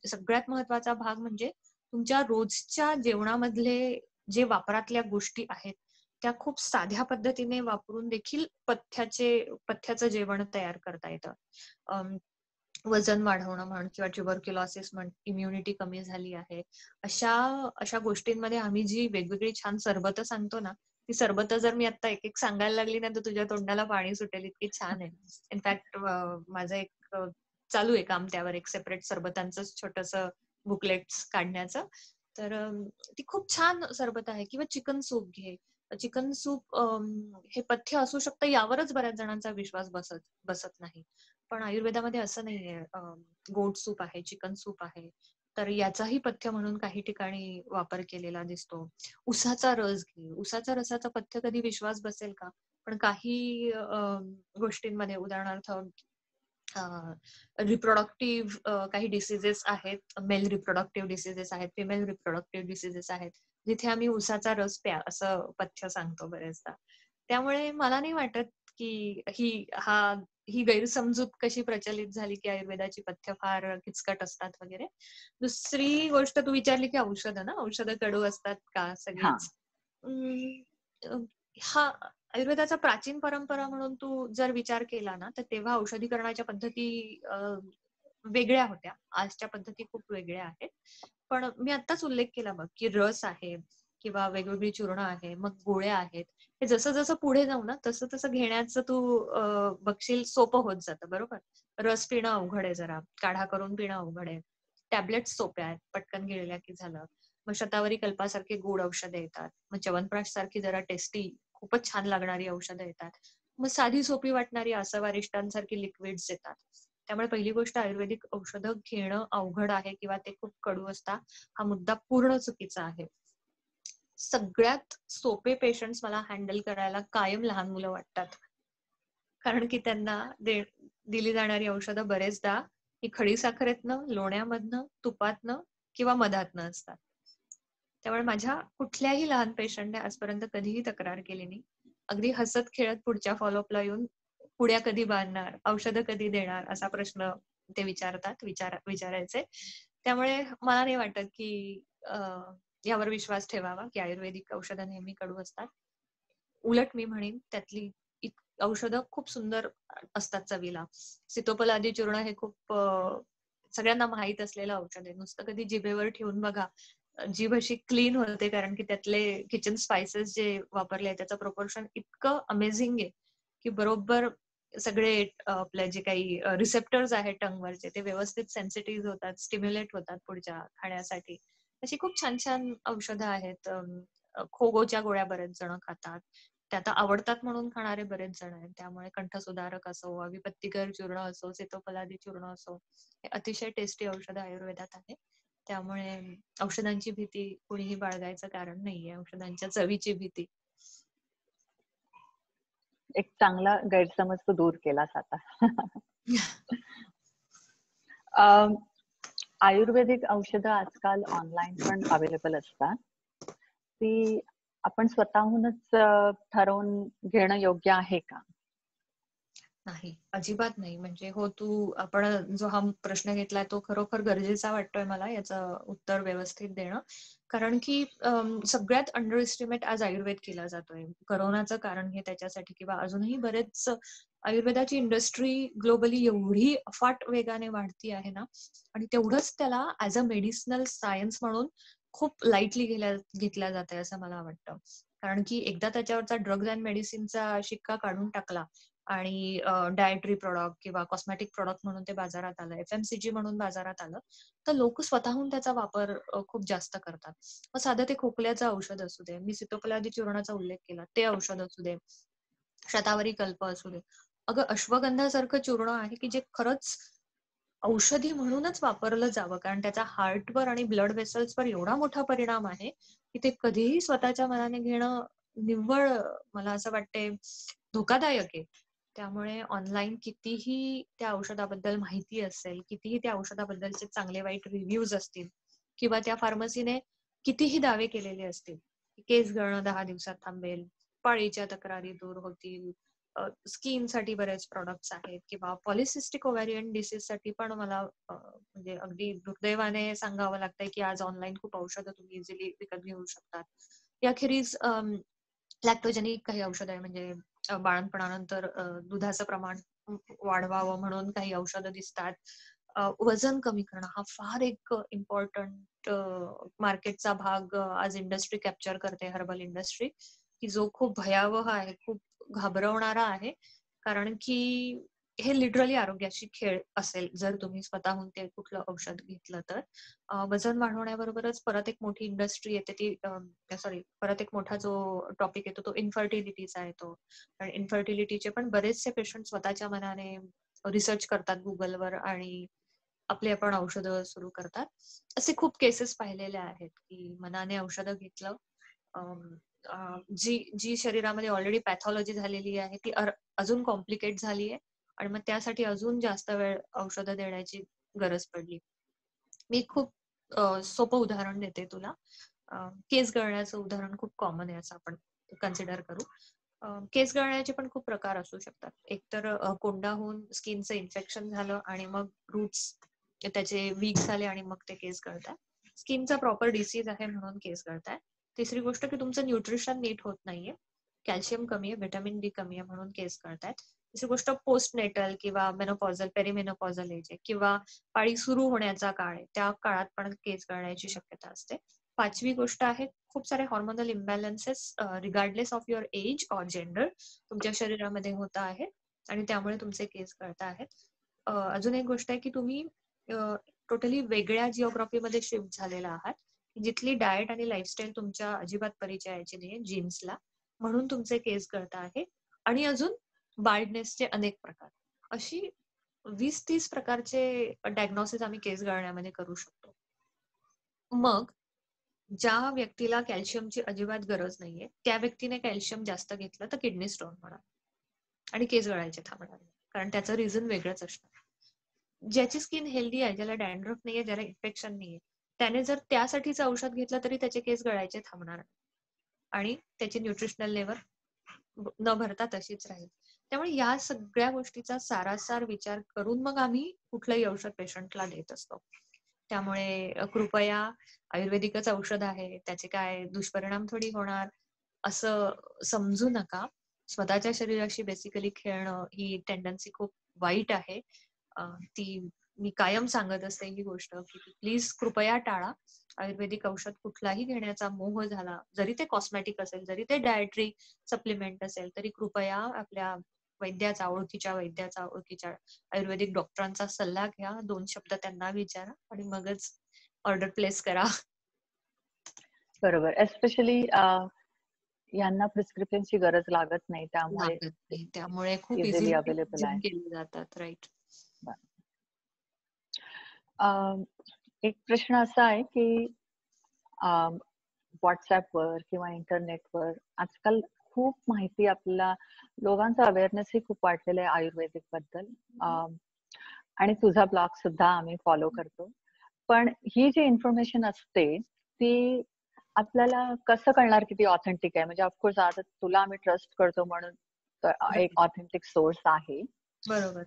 सगळ्यात महत्वाचा भाग म्हणजे तुमच्या रोजच्या जेवणामधले जे वापरातल्या गोष्टी आहेत, त्या खूप साध्या पद्धतीने वापरून देखील पथ्याचं जेवण तयार करता येतं. अं, वजन वाढवणं म्हण किंवा ट्युबरक्युलोसिस म्हण, इम्युनिटी कमी झाली आहे. अशा अशा गोष्टींमध्ये आम्ही जी वेगवेगळी छान सरबतं सांगतो ना, ती सरबतं जर मी आता एक-एक सांगायला लागली ना, तर तुझ्या तोंडाला पाणी सुटेल इतकी छान आहे. इनफॅक्ट माझं एक चालू आहे काम त्यावर, एक सेपरेट सरबतांचंच छोटंसं बुकलेट्स काढण्याचं. तर ती खूप छान सरबत आहे. किंवा चिकन सूप घे. चिकन सूप हे पथ्य असू शकतं यावरच बऱ्याच जणांचा विश्वास बसत नाही. पण आयुर्वेदामध्ये असं नाहीये. गोट सूप आहे, चिकन सूप आहे. तर याचाही पथ्य म्हणून काही ठिकाणी वापर केलेला दिसतो. उसाचा रस घे. उसाच्या रसाचा पथ्य कधी विश्वास बसेल का? पण काही गोष्टींमध्ये उदाहरणार्थ रिप्रोडक्टिव्ह काही डिसीजेस आहेत. मेल रिप्रोडक्टिव्ह डिसीजेस आहेत, फिमेल रिप्रोडक्टिव्ह डिसीजेस आहेत. जिथे आम्ही उसाचा रस प्या असं पथ्य सांगतो बरेचदा. त्यामुळे मला नाही वाटत की ही गैरसमजूत कशी प्रचलित झाली की आयुर्वेदाची पथ्य फार किचकट असतात वगैरे. दुसरी गोष्ट तू विचारली की औषधं ना, औषधं कडू असतात का हा. सगळीच? अं, हा आयुर्वेदाचा प्राचीन परंपरा म्हणून तू जर विचार केला ना, तर तेव्हा औषधीकरणाच्या पद्धती वेगळ्या होत्या. आजच्या पद्धती खूप वेगळ्या आहेत. पण मी आत्ताच उल्लेख केला बघ, की रस आहे किंवा वेगवेगळी चूर्ण आहे, मग गोळ्या आहेत. हे जसं-जसं पुढे जाऊ ना, तसं-तसं घेण्याचं तू बघशील सोपं होत जातं, बरोबर? रस पिणं अवघड आहे जरा, काढा करून पिणं अवघड आहे. टॅबलेट्स सोप्या आहेत, पटकन गिळल्या की झालं. मग शतावरी कल्पासारखी गोड औषधं येतात. मग च्यवनप्राश सारखी जरा टेस्टी, खूपच छान लागणारी औषधं येतात. मग साधी सोपी वाटणारी आसवारिष्टांसारखी लिक्विड्स येतात. त्यामुळे पहिली गोष्ट आयुर्वेदिक औषधं घेणं अवघड आहे किंवा ते खूप कडू असतात, हा मुद्दा पूर्ण चुकीचा आहे. सगळ्यात सोपे पेशंट्स मला हँडल करायला कायम लहान मुलं वाटतात. कारण की त्यांना दिली जाणारी औषधं बरेचदा ही खडीसाखरेतनं, लोण्यामधनं, तुपातनं किंवा मधातनं असतात. त्यामुळे माझ्या कुठल्याही लहान पेशंटने आजपर्यंत कधीही तक्रार केली नाही. अगदी हसत-खेळत पुढच्या फॉलोअपला येऊन पुड्या कधी बांधणार, औषधं कधी देणार असा प्रश्न ते विचारायचे. त्यामुळे मला नाही वाटत की यावर विश्वास ठेवावा की आयुर्वेदिक औषधं नेहमी कडू असतात. उलट मी म्हणेन त्यातली औषधं खूप सुंदर असतात चवीला. सीतोपलादी चूर्ण हे खूप सगळ्यांना माहीत असलेलं औषध आहे. नुसतं कधी जिभेवर ठेवून बघा. जीभ अशी क्लीन होते कारण की त्यातले किचन स्पाइसेस जे वापरले आहेत त्याचं प्रोपोर्शन इतकं अमेझिंग आहे की बरोबर सगळे आपले जे काही रिसेप्टर्स आहेत टंगवरचे ते व्यवस्थित सेन्सिटिव्ह होतात, स्टिम्युलेट होतात पुढच्या खाण्यासाठी. अशी खूप छान छान औषधं आहेत. खोगोच्या गोळ्या बरेच जण खातात. त्या आता आवडतात म्हणून खाणारे बरेच जण आहेत. त्यामुळे कंठसुधारक असो, अविपत्तिकर चूर्ण असो, सीतोपलादी चूर्ण असो, हे अतिशय टेस्टी औषधं आयुर्वेदात आहे. त्यामुळे औषधांची भीती कुणीही बाळगायचं कारण नाहीये. औषधांच्या चवीची भीती. एक चांगला गैरसमज तू दूर केलास आता. आयुर्वेदिक औषधं आजकाल ऑनलाईन पण अवेलेबल असतात. ती आपण स्वतःहूनच ठरवून घेणं योग्य आहे का? नाही, अजिबात नाही. म्हणजे आपण जो हा प्रश्न घेतलाय तो खरोखर गरजेचा वाटतोय मला याचं उत्तर व्यवस्थित देणं. कारण की सगळ्यात अंडर एस्टिमेट आज आयुर्वेद केला जातोय. कोरोनाचं कारण हे त्याच्यासाठी किंवा अजूनही बरेच आयुर्वेदाची इंडस्ट्री ग्लोबली एवढी अफाट वेगाने वाढती आहे ना आणि तेवढंच त्याला ऍज अ मेडिसिनल सायन्स म्हणून खूप लाईटली घेतल्या जाते असं मला वाटतं. कारण की एकदा त्याच्यावरचा ड्रग्ज अँड मेडिसिनचा शिक्का काढून टाकला आणि डायटरी प्रॉडक्ट किंवा कॉस्मेटिक प्रॉडक्ट म्हणून ते बाजारात आलं, एफएमसीजी म्हणून बाजारात आलं, तर लोक स्वतःहून त्याचा वापर खूप जास्त करतात. मग साधं ते खोकल्याचं औषध असू दे, मी सीतोपलादी चूर्णाचा उल्लेख केला, ते औषध असू दे, शतावरी कल्प असू दे. अगं अश्वगंधासारखं चूर्ण आहे की जे खरंच औषधी म्हणूनच वापरलं जावं कारण त्याचा हार्टवर आणि ब्लड वेसल्सवर एवढा मोठा परिणाम आहे की ते कधीही स्वतःच्या मनाने घेणं निव्वळ मला असं वाटते धोकादायक आहे. त्यामुळे ऑनलाईन कितीही त्या औषधाबद्दल माहिती असेल, कितीही त्या औषधाबद्दलचे चांगले वाईट रिव्ह्यूज असतील, किंवा त्या फार्मसीने कितीही दावे केलेले असतील, केस गळणं 10 दिवसात थांबेल, पाळीच्या तक्रारी दूर होतील, स्किनसाठी बरेच प्रॉडक्ट्स आहेत, किंवा पॉलिसिस्टिक ओव्हॅरियन डिसीज साठी पण मला म्हणजे अगदी दुर्दैवाने सांगावं लागतंय की आज ऑनलाईन खूप औषधं तुम्ही इझिली विकत घेऊ शकतात. याखेरीज लॅक्टोजेनिक काही औषधं आहे, म्हणजे बाळंतपणानंतर दुधाचं प्रमाण वाढवावं म्हणून काही औषधं दिसतात. वजन कमी करणं हा फार एक इम्पॉर्टंट मार्केटचा भाग आज इंडस्ट्री कॅप्चर करते, हर्बल इंडस्ट्री, की जो खूप भयावह आहे, खूप घाबरवणारा आहे. कारण की हे लिटरली आरोग्याशी खेळ असेल जर तुम्ही स्वतःहून ते कुठलं औषध घेतलं तर. वजन वाढवण्याबरोबरच परत एक मोठी इंडस्ट्री येते ती परत एक मोठा जो टॉपिक येतो तो इन्फर्टिलिटीचा येतो. आणि इन्फर्टिलिटीचे पण बरेचसे पेशंट स्वतःच्या मनाने रिसर्च करतात गुगलवर आणि आपली आपण औषधं सुरू करतात. असे खूप केसेस पाहिलेल्या आहेत की मनाने औषधं घेतलं, जी शरीरामध्ये ऑलरेडी पॅथॉलॉजी झालेली आहे ती अजून कॉम्प्लिकेट झालीये आणि मग त्यासाठी अजून जास्त वेळ औषधं देण्याची गरज पडली. मी खूप सोपं उदाहरण देते तुला. केस गळण्याचं उदाहरण खूप कॉमन आहे असं आपण कन्सिडर करू. केस गळण्याचे पण खूप प्रकार असू शकतात. एकतर कोंडाहून स्किनचं इन्फेक्शन झालं आणि मग रूट्स त्याचे वीक झाले आणि मग ते केस गळतात. स्किनचा प्रॉपर डिसीज आहे म्हणून केस गळताय. तिसरी गोष्ट की तुमचं न्यूट्रिशन नीट होत नाहीये, कॅल्शियम कमी आहे, व्हिटॅमिन डी कमी आहे म्हणून केस गळतायत. तिसरी गोष्ट पोस्ट नेटल किंवा मेनोपॉझल, पेरिमेनोपॉझल एज आहे किंवा पाळी सुरू होण्याचा काळ आहे, त्या काळात पण केस गळण्याची शक्यता असते. पाचवी गोष्ट आहे खूप सारे hormonal imbalances regardless of your age or gender तुमच्या शरीरामध्ये होत आहेत आणि त्यामुळे तुमचे केस गळत आहेत. अजून एक गोष्ट आहे की तुम्ही टोटली वेगळ्या जिओग्राफीमध्ये शिफ्ट झालेला आहात, जिथली डाएट आणि लाईफस्टाईल तुमच्या अजिबात परिचयाची नाहीये, जीन्सला, म्हणून तुमचे केस गळत आहे. आणि अजून बाल्डनेसचे अनेक प्रकार, अशी 20-30 प्रकारचे डायग्नोसिस आम्ही केस गळण्यामध्ये करू शकतो. मग ज्या व्यक्तीला कॅल्शियमची अजिबात गरज नाहीये त्या व्यक्तीने कॅल्शियम जास्त घेतलं तर किडनी स्टोन होणार आणि केस गळायचे थांबणार, कारण त्याचं रिझन वेगळंच असणार. ज्याची स्किन हेल्दी आहे, ज्याला डॅन्ड्रफ नाहीये, ज्याला इन्फेक्शन नाहीये, त्याने जर त्यासाठीचं औषध घेतलं तरी त्याचे केस गळायचे थांबणार आणि त्याची न्यूट्रिशनल लेवल न भरता तशीच राहील. त्यामुळे या सगळ्या गोष्टीचा सारासार विचार करून मग आम्ही कुठलंही औषध पेशंटला देत असतो. त्यामुळे कृपया आयुर्वेदिकच औषध आहे, त्याचे काय दुष्परिणाम थोडी होणार असं समजू नका. स्वतःच्या शरीराशी बेसिकली खेळणं ही टेंडन्सी खूप वाईट आहे. ती मी कायम सांगत असते ही गोष्ट की प्लीज कृपया टाळा. आयुर्वेदिक औषध कुठलाही घेण्याचा मोह झाला, जरी ते कॉस्मेटिक असेल, जरी ते डायटरी सप्लिमेंट असेल, तरी कृपया आपल्या ओळखीच्या आयुर्वेदिक डॉक्टरांचा सल्ला घ्या, 2 शब्द त्यांना विचारा आणि मगच ऑर्डर प्लेस करा. बरोबर. एस्पेशली यांना प्रिस्क्रिप्शनची गरज लागत नाही, त्यामुळे खूप इझिली इझिली अवेलेबल आहे. केले जातात. राईट. एक प्रश्न असा आहे की व्हॉट्सअपवर किंवा इंटरनेटवर आजकाल खूप माहिती आपल्याला, लोकांचा अवेअरनेस ही खूप वाढलेला आहे आयुर्वेदिक बद्दल. आणि तुझा ब्लॉग सुद्धा आम्ही फॉलो करतो. पण ही जी इन्फॉर्मेशन असते ती आपल्याला कसं कळणार की ती ऑथेंटिक आहे? म्हणजे ऑफकोर्स आता तुला आम्ही ट्रस्ट करतो म्हणून एक ऑथेंटिक सोर्स आहे. बरोबर.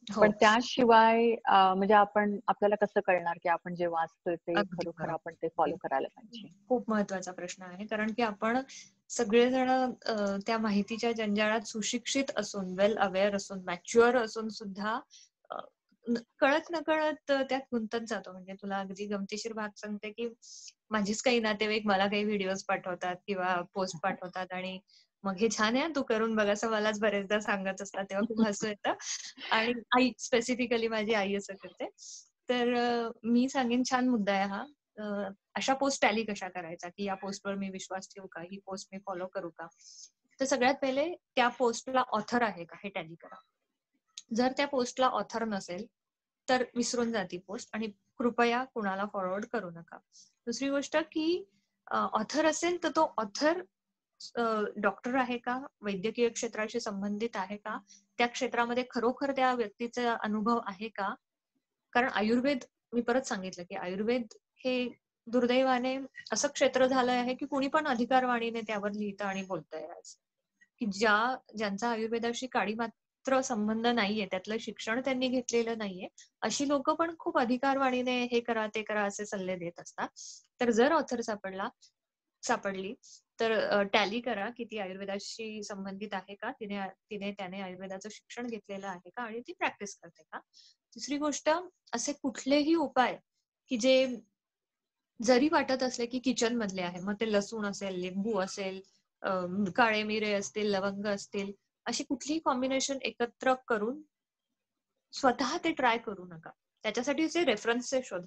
पण त्याशिवाय म्हणजे आपल्याला कसं कळणार की आपण जे वाचतोय ते अगदी खरोखर बरोबर. आपण ते फॉलो करायला पाहिजे? खूप महत्वाचा प्रश्न आहे, कारण की आपण सगळेजण त्या माहितीच्या जंजाळात सुशिक्षित असून, वेल अवेअर असून, मॅच्युअर असून सुद्धा कळत नकळत त्यात गुंतत जातो. म्हणजे तुला अगदी गमतीशीर भाग सांगते की माझीच काही नातेवाईक मला काही व्हिडिओज पाठवतात किंवा पोस्ट पाठवतात आणि मग हे छान आहे तू करून बघ असं मलाच बरेचदा सांगत असतात, तेव्हा खूप हसू येतं. आणि आई, स्पेसिफिकली माझी आई असं करते. तर मी सांगेन छान मुद्दा आहे हा. अशा पोस्ट टॅली कशा करायचा, की या पोस्टवर मी विश्वास ठेवू का, ही पोस्ट मी फॉलो करू का? तर सगळ्यात पहिले त्या पोस्टला ऑथर आहे का हे टॅली करा. जर त्या पोस्टला ऑथर नसेल तर विसरून जा ती पोस्ट आणि कृपया कुणाला फॉरवर्ड करू नका. दुसरी गोष्ट की ऑथर असेल तर तो ऑथर डॉक्टर आहे का, वैद्यकीय क्षेत्राशी संबंधित आहे का, त्या क्षेत्रामध्ये खरोखर त्या व्यक्तीचा अनुभव आहे का? कारण आयुर्वेद, मी परत सांगितलं की आयुर्वेद हे दुर्दैवाने असं क्षेत्र झालं आहे की कुणी पण अधिकारवाणीने त्यावर लिहितं आणि बोलतंय आज, की ज्यांचा आयुर्वेदाशी काडी मात्र संबंध नाहीये, त्यातलं शिक्षण त्यांनी घेतलेलं नाहीये, अशी लोक पण खूप अधिकारवाणीने हे करा ते करा असे सल्ले देत असतात. तर जर ऑथर सापडली तर टॅली करा की ती आयुर्वेदाशी संबंधित आहे का, त्याने आयुर्वेदाचं शिक्षण घेतलेलं आहे का आणि ती प्रॅक्टिस करते का. दुसरी गोष्ट, असे कुठलेही उपाय की जे जरी वाटत असले की किचन मधले आहे, मग ते लसूण असेल, लिंबू असेल, काळे मिरे असतील, लवंग असतील, अशी कुठलीही कॉम्बिनेशन एकत्र करून स्वतः ते ट्राय करू नका. त्याच्यासाठीचे रेफरन्सचे शोधा,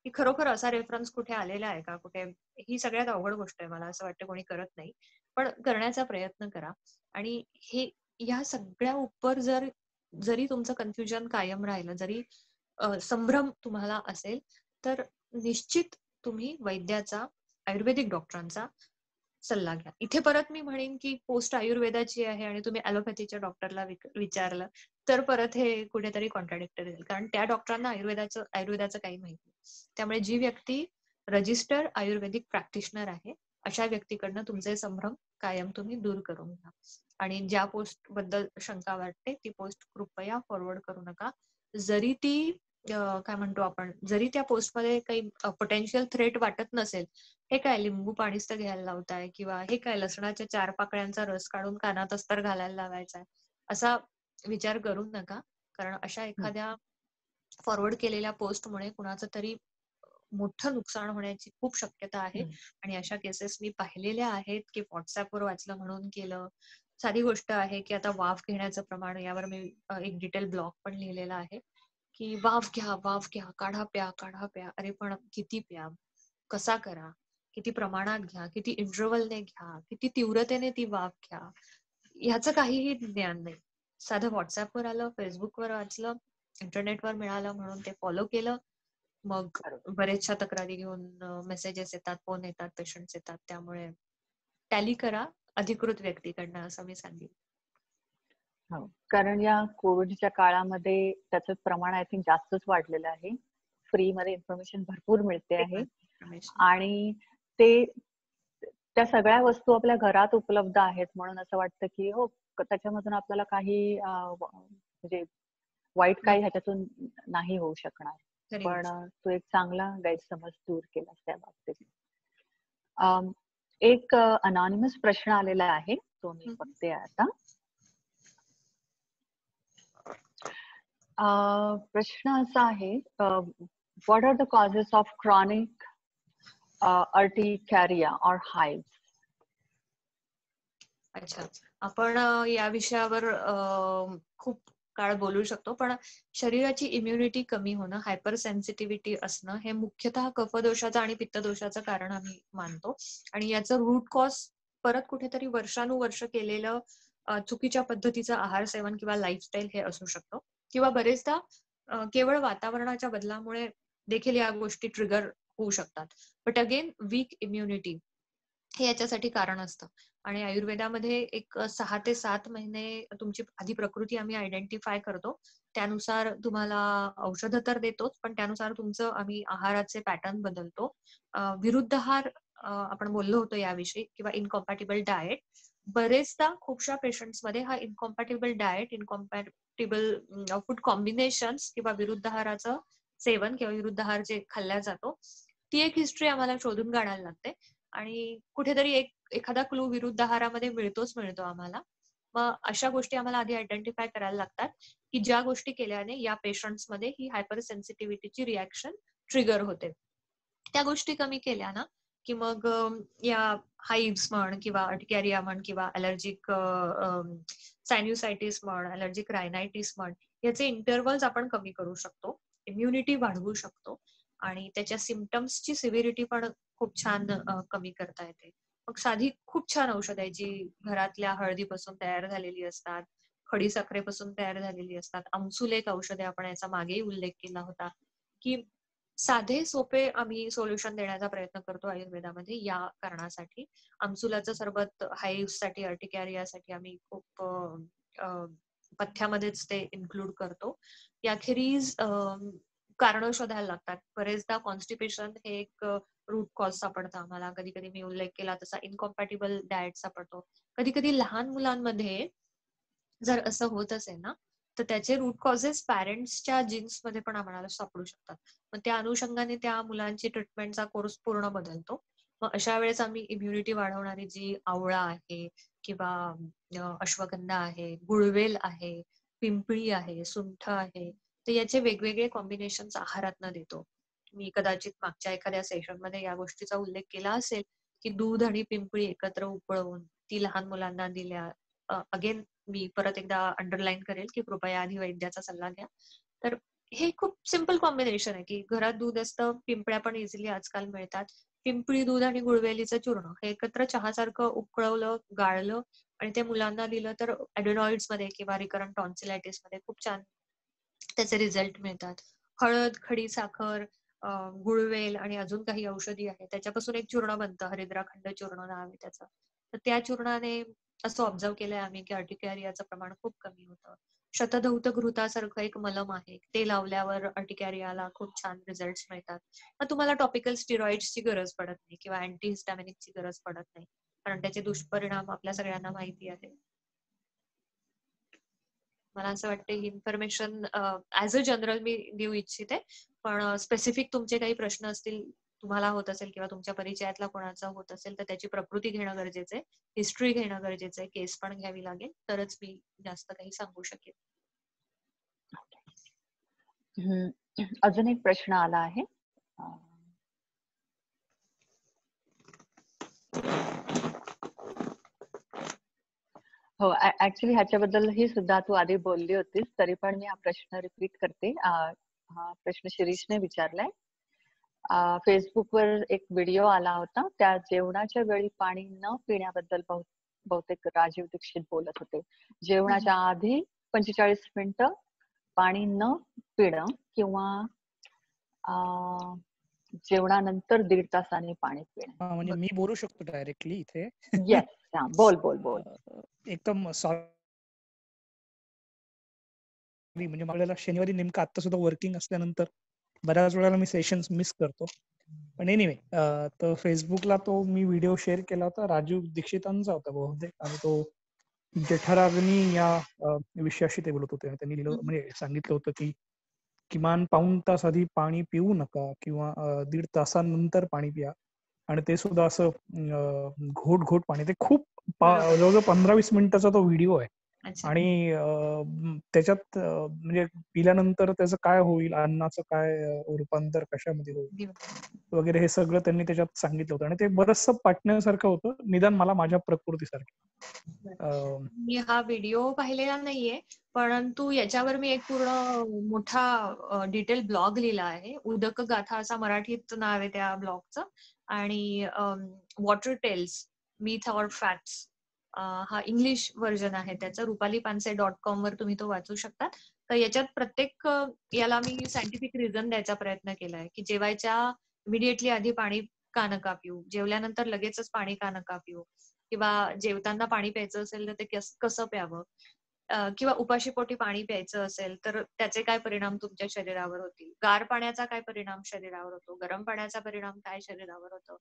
की खरोखर असा रेफरन्स कुठे आलेला आहे का, कुठे. ही सगळ्यात अवघड गोष्ट आहे, मला असं वाटतं कोणी करत नाही. पण करण्याचा प्रयत्न करा. आणि हे या सगळ्या उपर जरी तुमचं कन्फ्युजन कायम राहिलं, जरी संभ्रम तुम्हाला असेल, तर निश्चित तुम्ही वैद्याचा, आयुर्वेदिक डॉक्टरांचा सल्ला घ्या. इथे परत मी म्हणेन की पोस्ट आयुर्वेदाची आहे आणि तुम्ही ॲलोपॅथीच्या डॉक्टरला विचारलं तर परत हे कुठेतरी कॉन्ट्राडिक्टरी येईल, कारण त्या डॉक्टरांना आयुर्वेदाचं काही माहिती नाही. त्यामुळे जी व्यक्ती रजिस्टर आयुर्वेदिक प्रॅक्टिशनर आहे, अशा व्यक्तीकडनं तुमचे संभ्रम कायम तुम्ही दूर करून घ्या. आणि ज्या पोस्ट बद्दल शंका वाटते ती पोस्ट कृपया फॉरवर्ड करू नका. जरी ती काय म्हणतो आपण, जरी त्या पोस्टमध्ये काही पोटेन्शियल थ्रेट वाटत नसेल, हे काय लिंबू पाणीच तर घ्यायला लावताय, किंवा हे काय लसणाच्या 4 पाकळ्यांचा रस काढून कानात अस्तर घालायला लावायचा आहे, असा विचार करू नका. कारण अशा एखाद्या फॉरवर्ड केलेल्या पोस्टमुळे कुणाचं तरी मोठं नुकसान होण्याची खूप शक्यता आहे. आणि अशा केसेस मी पाहिलेल्या आहेत की व्हॉट्सअपवर वाचलं म्हणून केलं. साधी गोष्ट आहे की आता वाफ घेण्याचं प्रमाण, यावर मी एक डिटेल ब्लॉग पण लिहिलेला आहे की वाफ घ्या, काढा प्या. अरे पण किती प्या, कसा करा, किती प्रमाणात घ्या, किती इंटरव्हलने घ्या, किती तीव्रतेने ती वाफ घ्या, ह्याचं काहीही ज्ञान नाही. साधं व्हॉट्सअपवर आलं, फेसबुकवर वाचलं, इंटरनेटवर मिळालं म्हणून ते फॉलो केलं. मग बरेचशा तक्रारी घेऊन मेसेजेस येतात, फोन येतात, पेशंट्स येतात. त्यामुळे टॅली करा अधिकृत व्यक्तीकडनं, असं मी सांगेन. हो, कारण या कोविडच्या काळामध्ये त्याचं प्रमाण आय थिंक जास्तच वाढलेलं आहे. फ्री मध्ये इन्फॉर्मेशन भरपूर मिळते आहे आणि त्या सगळ्या वस्तू आपल्या घरात उपलब्ध आहेत, म्हणून असं वाटतं की हो त्याच्यामधून आपल्याला काही म्हणजे वाईट काही ह्याच्यातून नाही होऊ शकणार. पण तो एक चांगला गैरसमज दूर केला त्या बाबतीत. एक अनॉनिमस प्रश्न आलेला आहे, तो मी बघते आता. प्रश्न असा आहे, what are the causes of chronic urticaria or hives? अच्छा, आपण या विषयावर खूप काळ बोलू शकतो, पण शरीराची इम्युनिटी कमी होणं, हायपर सेन्सिटिव्हिटी असणं, हे मुख्यतः कफदोषाचं आणि पित्तदोषाचं कारण आम्ही मानतो. आणि याचं रूट कॉज परत कुठेतरी वर्षानुवर्ष केलेलं चुकीच्या पद्धतीचं आहार सेवन किंवा लाईफस्टाईल हे असू शकतं, किंवा बरेचदा केवळ वातावरणाच्या बदलामुळे देखील या गोष्टी ट्रिगर होऊ शकतात. बट अगेन वीक इम्युनिटी हे याच्यासाठी कारण असतं. आणि आयुर्वेदामध्ये एक 6 ते 7 महिने तुमची आधी प्रकृती आम्ही आयडेंटिफाय करतो. त्यानुसार तुम्हाला औषधं तर देतोच, पण त्यानुसार तुमचं आम्ही आहाराचे पॅटर्न बदलतो. विरुद्ध आहार आपण बोललो होतो याविषयी, किंवा इनकॉम्पॅटिबल डाएट. बरेचदा खूपशा पेशंट्समध्ये हा इनकॉम्पॅटिबल डाएट, इनकॉम्पॅटिबल फूड कॉम्बिनेशन्स किंवा विरुद्ध आहाराचं सेवन किंवा विरुद्ध आहार जे खाल्ला जातो, ती एक हिस्ट्री आम्हाला शोधून काढायला लागते. आणि कुठेतरी एखादा क्लू विरुद्ध आहारामध्ये मिळतो आम्हाला. मग अशा गोष्टी आम्हाला आधी आयडेंटिफाय करायला लागतात की ज्या गोष्टी केल्याने या पेशंट्समध्ये ही हायपर सेन्सिटिव्हिटीची रिॲक्शन ट्रिगर होते. त्या गोष्टी कमी केल्या ना की मग या हाईव्स म्हण, किंवा अर्टिकॅरिया म्हण, किंवा अलर्जिक सायन्युसायटिस म्हण, अलर्जिक रायनायटिस म्हण, याचे इंटरव्हल्स आपण कमी करू शकतो, इम्युनिटी वाढवू शकतो आणि त्याच्या सिम्पटम्सची सिव्हिरिटी पण खूप छान कमी करता येते. मग साधी खूप छान औषध आहे जी घरातल्या हळदीपासून तयार झालेली असतात, खडीसाखरेपासून तयार झालेली असतात. आमसूल एक औषध आहे, आपण याचा मागेही उल्लेख केला होता की साधे सोपे आम्ही सोल्युशन देण्याचा प्रयत्न करतो आयुर्वेदामध्ये. या कारणासाठी आमसुलाचं सरबत हाईव्हसाठी, अर्टिकॅरियासाठी आम्ही खूप पथ्यामध्येच ते इन्क्लूड करतो. याखेरीज कारणं शोधायला लागतात. बरेचदा कॉन्स्टिपेशन हे एक रूट कॉज सापडतं आम्हाला. कधी कधी मी उल्लेख केला तसा इनकॉम्पॅटिबल डाएट सापडतो. कधी कधी लहान मुलांमध्ये जर असं होत असेल ना, तर त्याचे रूट कॉजेस पॅरेंट्सच्या जीन्समध्ये पण आम्हाला सापडू शकतात. मग त्या अनुषंगाने त्या मुलांची ट्रीटमेंटचा कोर्स पूर्ण बदलतो. मग अशा वेळेस आम्ही इम्युनिटी वाढवणारी जी आवळा आहे किंवा अश्वगंधा आहे, गुळवेल आहे, पिंपळी आहे, सुंठ आहे, तर याचे वेगवेगळे कॉम्बिनेशन्स आहारातनं देतो. मी कदाचित मागच्या एखाद्या सेशनमध्ये या गोष्टीचा उल्लेख केला असेल, की दूध आणि पिंपळी एकत्र उकळवून ती लहान मुलांना दिल्या. अगेन मी परत एकदा अंडरलाईन करेल की कृपया आधी वैद्याचा सल्ला घ्या. तर हे खूप सिम्पल कॉम्बिनेशन आहे की घरात दूध असतं, पिंपळ्या पण इझिली आजकाल मिळतात. पिंपळी दूध आणि गुळवेलीचं चूर्ण हे एकत्र चहासारखं उकळवलं, गाळलं आणि ते मुलांना दिलं तर ॲडेनॉइड्स मध्ये किंवा रिकरंट टॉन्सिलायटिस मध्ये खूप छान त्याचे रिझल्ट मिळतात. हळद, खडी साखर, गुळवेल आणि अजून काही औषधी आहे त्याच्यापासून एक चूर्ण बनतं, हरिद्राखंड चूर्ण नाव आहे त्याचं. तर त्या चूर्णाने असं ऑब्झर्व केलंय आम्ही की अर्टिकॅरियाचं प्रमाण खूप कमी होतं. शतधौत घृतासारखं एक मलम आहे, ते लावल्यावर अर्टिकॅरियाला खूप छान रिझल्ट मिळतात. मग तुम्हाला टॉपिकल स्टिरॉइड्सची गरज पडत नाही किंवा अँटीहिस्टॅमिनिकची गरज पडत नाही, कारण त्याचे दुष्परिणाम आपल्या सगळ्यांना माहिती आहे. मला असं वाटतं ही इन्फॉर्मेशन ऍज अ जनरल मी देऊ इच्छिते, पण स्पेसिफिक तुमचे काही प्रश्न असतील, तुम्हाला होत असेल किंवा तुमच्या परिचयातला कोणाचा होत असेल तर त्याची प्रकृती घेणं गरजेचं आहे, हिस्ट्री घेणं गरजेचं आहे, केस पण घ्यावी लागेल, तरच मी जास्त काही सांगू शकेन. अजून एक प्रश्न आला आहे. हो, ऍक्च्युली ह्याच्याबद्दल ही सुद्धा तू आधी बोलली होतीस, तरी पण मी हा प्रश्न रिपीट करते. हा प्रश्न शिरीषने विचारलाय. फेसबुकवर एक व्हिडिओ आला होता, त्या जेवणाच्या वेळी पाणी न पिण्याबद्दल बहुतेक राजीव दीक्षित बोलत होते. जेवणाच्या आधी 45 मिनिटं पाणी न पिणं किंवा जेवणानंतर 1.5 तासाने पाणी पिणं. म्हणजे मी बोलू शकतो डायरेक्टली इथे. येस, बोल बोल बोल. एकदम म्हणजे मला शनिवारी नेमकं आता सुद्धा वर्किंग असल्यानंतर बऱ्याच वेळेला मी सेशन्स मिस करतो. पण एनिवे, तर फेसबुकला तो मी व्हिडिओ शेअर केला होता, राजीव दीक्षितांचा होता बहुतेक, आणि तो जठराग्नी या विषयाशी ते बोलत होते. त्यांनी लिहिलं, म्हणजे सांगितलं होतं की किमान 1.5 तास आधी पाणी पिऊ नका किंवा 1.5 तासानंतर पाणी पिया, आणि ते सुद्धा असं घोट घोट पाणी. ते खूप जवळजवळ 15-20 मिनिटाचा तो व्हिडिओ आहे. आणि त्याच्यात म्हणजे पिल्यानंतर त्याचं काय होईल, अन्नाचं काय रूपांतर कशामध्ये होईल वगैरे हे सगळं त्यांनी त्याच्यात सांगितलं होतं, आणि ते बरचसं पटण्यासारखं होतं, निदान मला माझ्या प्रकृतीसारखं. मी हा व्हिडिओ पाहिलेला नाहीये, परंतु याच्यावर मी एक पूर्ण मोठा डिटेल ब्लॉग लिहिला आहे. उदक गाथा असा मराठीत नाव आहे त्या ब्लॉगचं, आणि water tales myth or facts हा इंग्लिश व्हर्जन आहे त्याचं. rupaalipanse.com वर तुम्ही तो वाचू शकता. तर याच्यात प्रत्येक याला मी सायंटिफिक रिझन द्यायचा प्रयत्न केलाय की जेवायच्या इमिडिएटली आधी पाणी का नका पिऊ, जेवल्यानंतर लगेचच पाणी का नका पिऊ, किंवा जेवताना पाणी प्यायचं असेल तर ते कसं प्यावं, किंवा उपाशीपोटी पाणी प्यायचं असेल तर त्याचे काय परिणाम तुमच्या शरीरावर होतील, गार पाण्याचा काय परिणाम शरीरावर होतो, गरम पाण्याचा परिणाम काय शरीरावर होतो,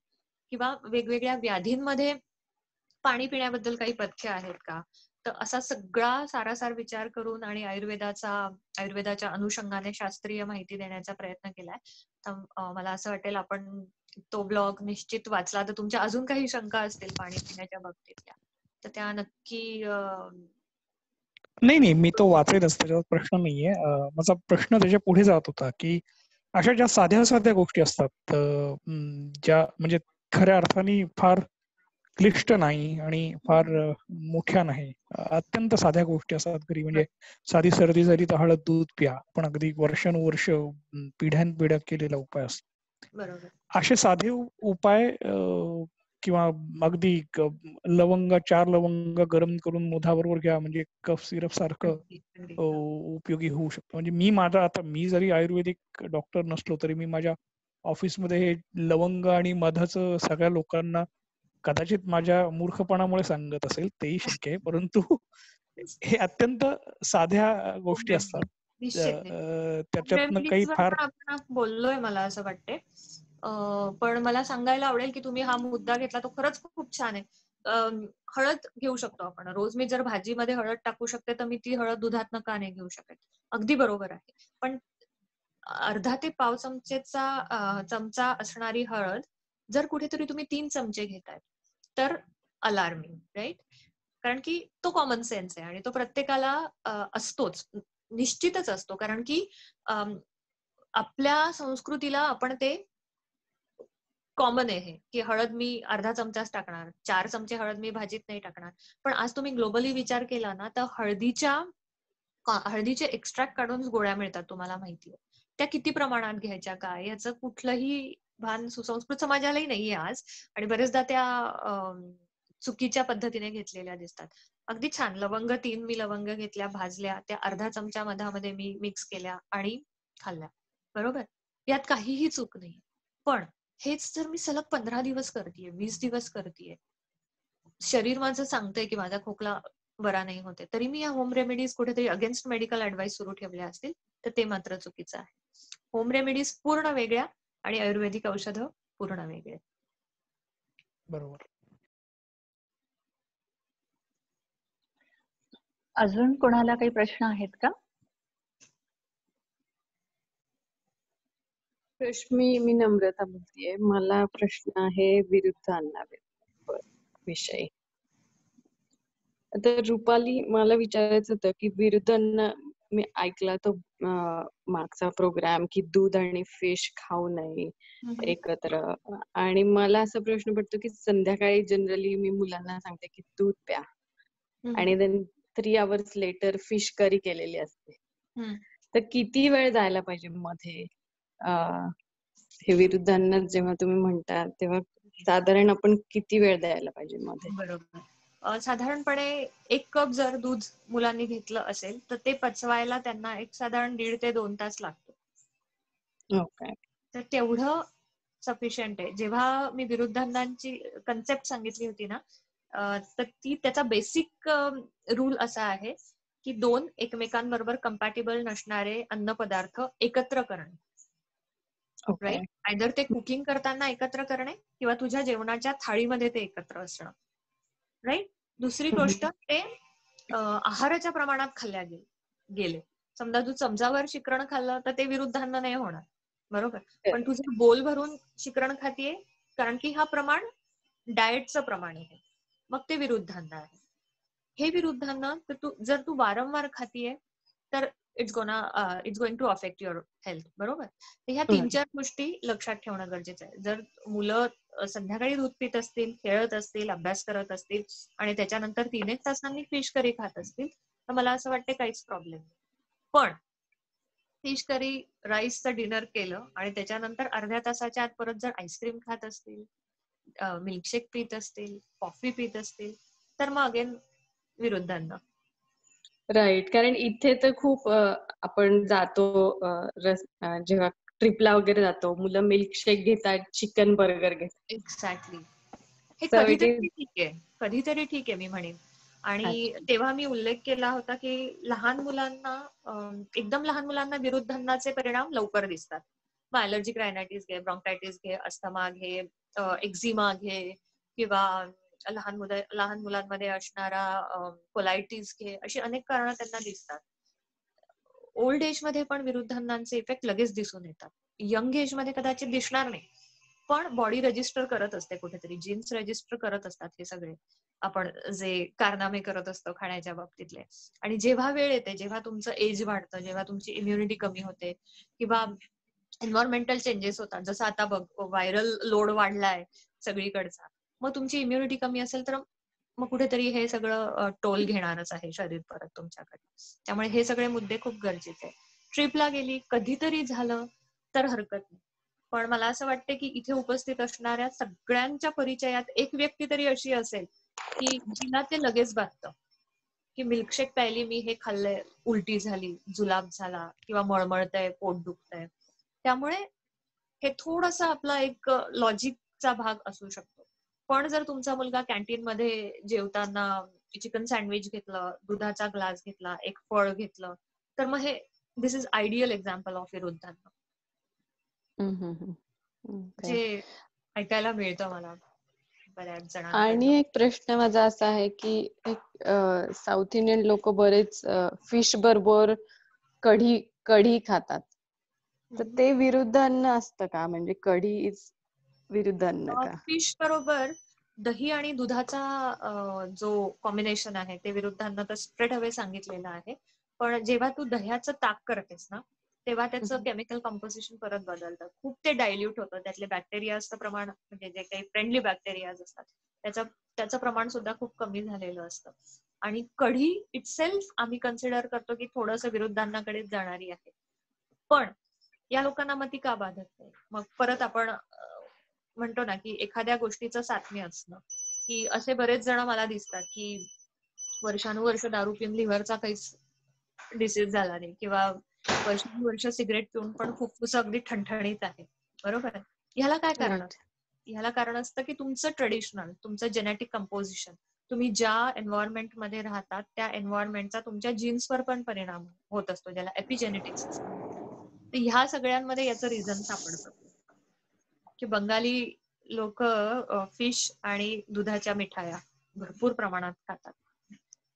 किंवा वेगवेगळ्या व्याधींमध्ये पाणी पिण्याबद्दल काही पथ्य आहेत का. तर असा सगळा सारासार विचार करून आणि आयुर्वेदाच्या अनुषंगाने शास्त्रीय माहिती देण्याचा प्रयत्न केलाय. तर मला असं वाटेल आपण तो ब्लॉग निश्चित वाचला तर तुमच्या अजून काही शंका असतील पाणी पिण्याच्या बाबतीतल्या तर त्या नक्की. नाही, मी तो वाचेलच, त्याच्यावर प्रश्न नाहीये. माझा प्रश्न त्याच्या पुढे जात होता की अशा ज्या साध्या साध्या गोष्टी असतात, ज्या म्हणजे खऱ्या अर्थाने फार क्लिष्ट नाही आणि फार मोठ्या नाही, अत्यंत साध्या गोष्टी असतात घरी. म्हणजे साधी सर्दी झाली तर हळद दूध प्या, पण अगदी वर्षानुवर्ष पिढ्यानपिढ्या केलेला उपाय असतो. बरोबर. असे साधे उपाय किंवा अगदी लवंग 4 लवंग गरम करून मधाबरोबर घ्या, म्हणजे कफ सिरप सारखं उपयोगी होऊ शकतं. म्हणजे मी जरी आयुर्वेदिक डॉक्टर नसलो तरी मी माझ्या ऑफिसमध्ये हे लवंग आणि मधाचं सगळ्या लोकांना कदाचित माझ्या मूर्खपणामुळे सांगत असेल, तेही शक्य आहे, परंतु हे अत्यंत साध्या गोष्टी असतात निश्चित त्याच्यातनं काही फार आपण बोललोय मला असं वाटते. पण मला सांगायला आवडेल की तुम्ही हा मुद्दा घेतला तो खरंच खूप छान आहे. हळद घेऊ शकतो आपण. रोज मी जर भाजीमध्ये हळद टाकू शकते तर मी ती हळद दुधातनं का नाही घेऊ शकत? अगदी बरोबर आहे. पण अर्धा ते पाव चमचा असणारी हळद जर कुठेतरी तुम्ही 3 चमचे घेताय तर अलार्मिंग, राईट? कारण की तो कॉमन सेन्स आहे आणि तो प्रत्येकाला असतोच, निश्चितच असतो. कारण की आपल्या संस्कृतीला आपण ते कॉमन आहे की हळद मी अर्धा चमचाच टाकणार, 4 चमचे हळद मी भाजीत नाही टाकणार. पण आज तुम्ही ग्लोबली विचार केला ना तर हळदीचे एक्स्ट्रॅक्ट काढून गोळ्या मिळतात, तुम्हाला माहितीये. त्या किती प्रमाणात घ्यायच्या काय याचं कुठलंही भान सुसंस्कृत समाजालाही नाहीये आज. आणि बरेचदा त्या चुकीच्या पद्धतीने घेतलेल्या दिसतात. अगदी छान. लवंग 3 मी लवंग घेतल्या, भाजल्या, त्या अर्धा चमचा मधामध्ये मी मिक्स केल्या आणि खाल्ल्या. बरोबर? यात काहीही चूक नाही. पण हेच जर मी सलग 15 दिवस करतेय, 20 दिवस करतेय, शरीर माझं सांगतंय की माझा खोकला बरा नाही होते, तरी मी या होम रेमेडीज कुठेतरी अगेन्स्ट मेडिकल ऍडवाइस सुरू ठेवल्या असतील तर ते मात्र चुकीचं आहे. होम रेमेडीज पूर्ण वेगळ्या आणि आयुर्वेदिक औषधं पूर्ण वेगळे. बरोबर. अजून कोणाला काही प्रश्न आहेत का? मी नम्रता बोलतेय. मला प्रश्न आहे विरुद्ध अन्ना विषयी. तर रुपाली, मला विचारायचं होतं की विरुद्ध अन्न मी ऐकला तो मागचा प्रोग्राम की दूध आणि फिश खाऊ नये एकत्र. आणि मला असा प्रश्न पडतो की संध्याकाळी जनरली मी मुलांना सांगते की दूध प्या आणि then 3 hours later fish curry केलेली असते. तर किती वेळ जायला पाहिजे मध्ये हे विरुद्ध अन्न जेव्हा तुम्ही म्हणता तेव्हा साधारण आपण किती वेळ द्यायला पाहिजे मध्ये? बरोबर. साधारणपणे 1 कप जर दूध मुलांनी घेतलं असेल तर ते पचवायला त्यांना एक साधारण 1.5 ते 2 तास लागतो. ओके. तर तेवढं सफिशियंट आहे. जेव्हा मी विरुद्ध अन्नाची कन्सेप्ट सांगितली होती ना, तर त्याचा बेसिक रूल असा आहे की 2 एकमेकांबरोबर कंपॅटिबल नसणारे अन्न पदार्थ एकत्र करणे. राईट? आयदर ते कुकिंग करताना एकत्र करणे किंवा तुझ्या जेवणाच्या थाळीमध्ये ते एकत्र असणं. राईट? दुसरी गोष्ट, ते आहाराच्या प्रमाणात खाल्ल्या गेले. समजा तू चमचाभर शिकरण खाल्लं तर ते विरुद्ध अन्न नाही होणार. बरोबर? पण तुझं बोल भरून शिकरण खातीये कारण की हा प्रमाण डाएटचं प्रमाण आहे, मग ते विरुद्ध अन्न आहे. हे विरुद्ध अन्न जर तू वारंवार खातीये तर it's going to affect your health. बरोबर? तर ह्या 3-4 गोष्टी लक्षात ठेवणं गरजेचं आहे. जर मुलं संध्याकाळी दूध पित असतील, खेळत असतील, अभ्यास करत असतील आणि त्याच्यानंतर 3-1 तासांनी फिश करी खात असतील तर मला असं वाटतं काहीच प्रॉब्लेम नाही. पण फिश करी राईसचं डिनर केलं आणि त्याच्यानंतर अर्ध्या तासाच्या आत परत जर आईस्क्रीम खात असतील, मिल्कशेक पित असतील, कॉफी पित असतील तर मग अगेन विरुद्ध अन्न. राईट. कारण इथे तर खूप आपण जातो जेव्हा ट्रिपला वगैरे जातो, मुलं मिल्कशेक घेतात, चिकन बर्गर घेतात. एक्झॅक्टली. हे कधीतरी ठीक आहे मी म्हणेन. आणि तेव्हा मी उल्लेख केला होता की एकदम लहान मुलांना विरुद्ध अन्नाचे परिणाम लवकर दिसतात. मग ॲलर्जिक रायनायटिस घे, ब्रॉन्कायटिस घे, अस्थमा घे, एक्झिमा घे किंवा लहान मुलांमध्ये असणारा कोलायटिस घे, अशी अनेक कारणं त्यांना दिसतात. ओल्ड एज मध्ये पण विरुद्ध अन्नाचे इफेक्ट लगेच दिसून येतात. यंग एज मध्ये कदाचित दिसणार नाही, पण बॉडी रजिस्टर करत असते कुठेतरी, जीन्स रजिस्टर करत असतात हे सगळे आपण जे कारनामे करत असतो खाण्याच्या बाबतीतले. आणि जेव्हा वेळ येते, जेव्हा तुमचं एज वाढतं, जेव्हा तुमची इम्युनिटी कमी होते किंवा एन्व्हायरमेंटल चेंजेस होतात, जसं आता बघ व्हायरल लोड वाढलाय सगळीकडचा, मग तुमची इम्युनिटी कमी असेल तर मग कुठेतरी हे सगळं टोल घेणारच आहे शरीर परत तुमच्याकडे. त्यामुळे हे सगळे मुद्दे खूप गरजेचे आहे. ट्रिपला गेली, कधीतरी झालं तर हरकत नाही. पण मला असं वाटतं की इथे उपस्थित असणाऱ्या सगळ्यांच्या परिचयात एक व्यक्ती तरी अशी असेल की जिला ते लगेच बाधतं की मिल्कशेक प्यायली मी, हे खाल्लंय, उलटी झाली, जुलाब झाला किंवा मळमळतंय, पोट दुखतंय. त्यामुळे हे थोडंसं आपला एक लॉजिकचा भाग असू शकतो. पण जर तुमचा मुलगा कॅन्टीन मध्ये जेवताना चिकन सँडविच घेतलं, दुधाचा ग्लास घेतला, एक फळ घेतलं, तर मग हे दिस इज आयडियल एक्झाम्पल ऑफ विरुद्धांना, जे ऐकायला मिळतं मला बऱ्याच जणांकडून. आणि एक प्रश्न माझा असा आहे की साऊथ इंडियन लोक बरेच फिश बरोबर कढी खातात, तर ते विरुद्ध अन्न असतं का? म्हणजे कढी इज विरुद्ध अन्न का? फिश बरोबर दही आणि दुधाचा जो कॉम्बिनेशन आहे ते विरुद्ध अन्न तर स्ट्रेट अवे सांगितलेलं आहे. पण जेव्हा तू दह्याचं ताक करतेस ना, तेव्हा त्याचं केमिकल कंपोजिशन परत बदलतं. खूप ते डायल्यूट होतं. त्यातले बॅक्टेरियाचं प्रमाण, म्हणजे जे काही फ्रेंडली बॅक्टेरियाज असतात त्याचं प्रमाण सुद्धा खूप कमी झालेलं असतं. आणि कढी इटसेल्फ आम्ही कन्सिडर करतो की थोडंसं विरुद्धांनाकडेच जाणारी आहे. पण या लोकांना मग ती का बाधत नाही? मग परत आपण म्हणतो ना की एखाद्या गोष्टीचं सात्म्य असणं, की असे बरेच जण मला दिसतात की वर्षानुवर्ष दारू पिऊन लिव्हरचा काहीच डिसीज झाला नाही, किंवा वर्षानुवर्ष सिगरेट पिऊन पण फुफ्फुस अगदी ठणठणीत आहे. बरोबर आहे. ह्याला काय कारण असतं? ह्याला कारण असतं की तुमचं ट्रेडिशनल, तुमचं जेनेटिक कंपोजिशन, तुम्ही ज्या एन्व्हायरमेंट मध्ये राहतात त्या एन्व्हायरमेंटचा तुमच्या जीन्सवर पण परिणाम होत असतो, ज्याला एपिजेनेटिक्स असतं. तर ह्या सगळ्यांमध्ये याचं रिझन सापडतं की बंगाली लोक फिश आणि दुधाच्या मिठाया भरपूर प्रमाणात खातात,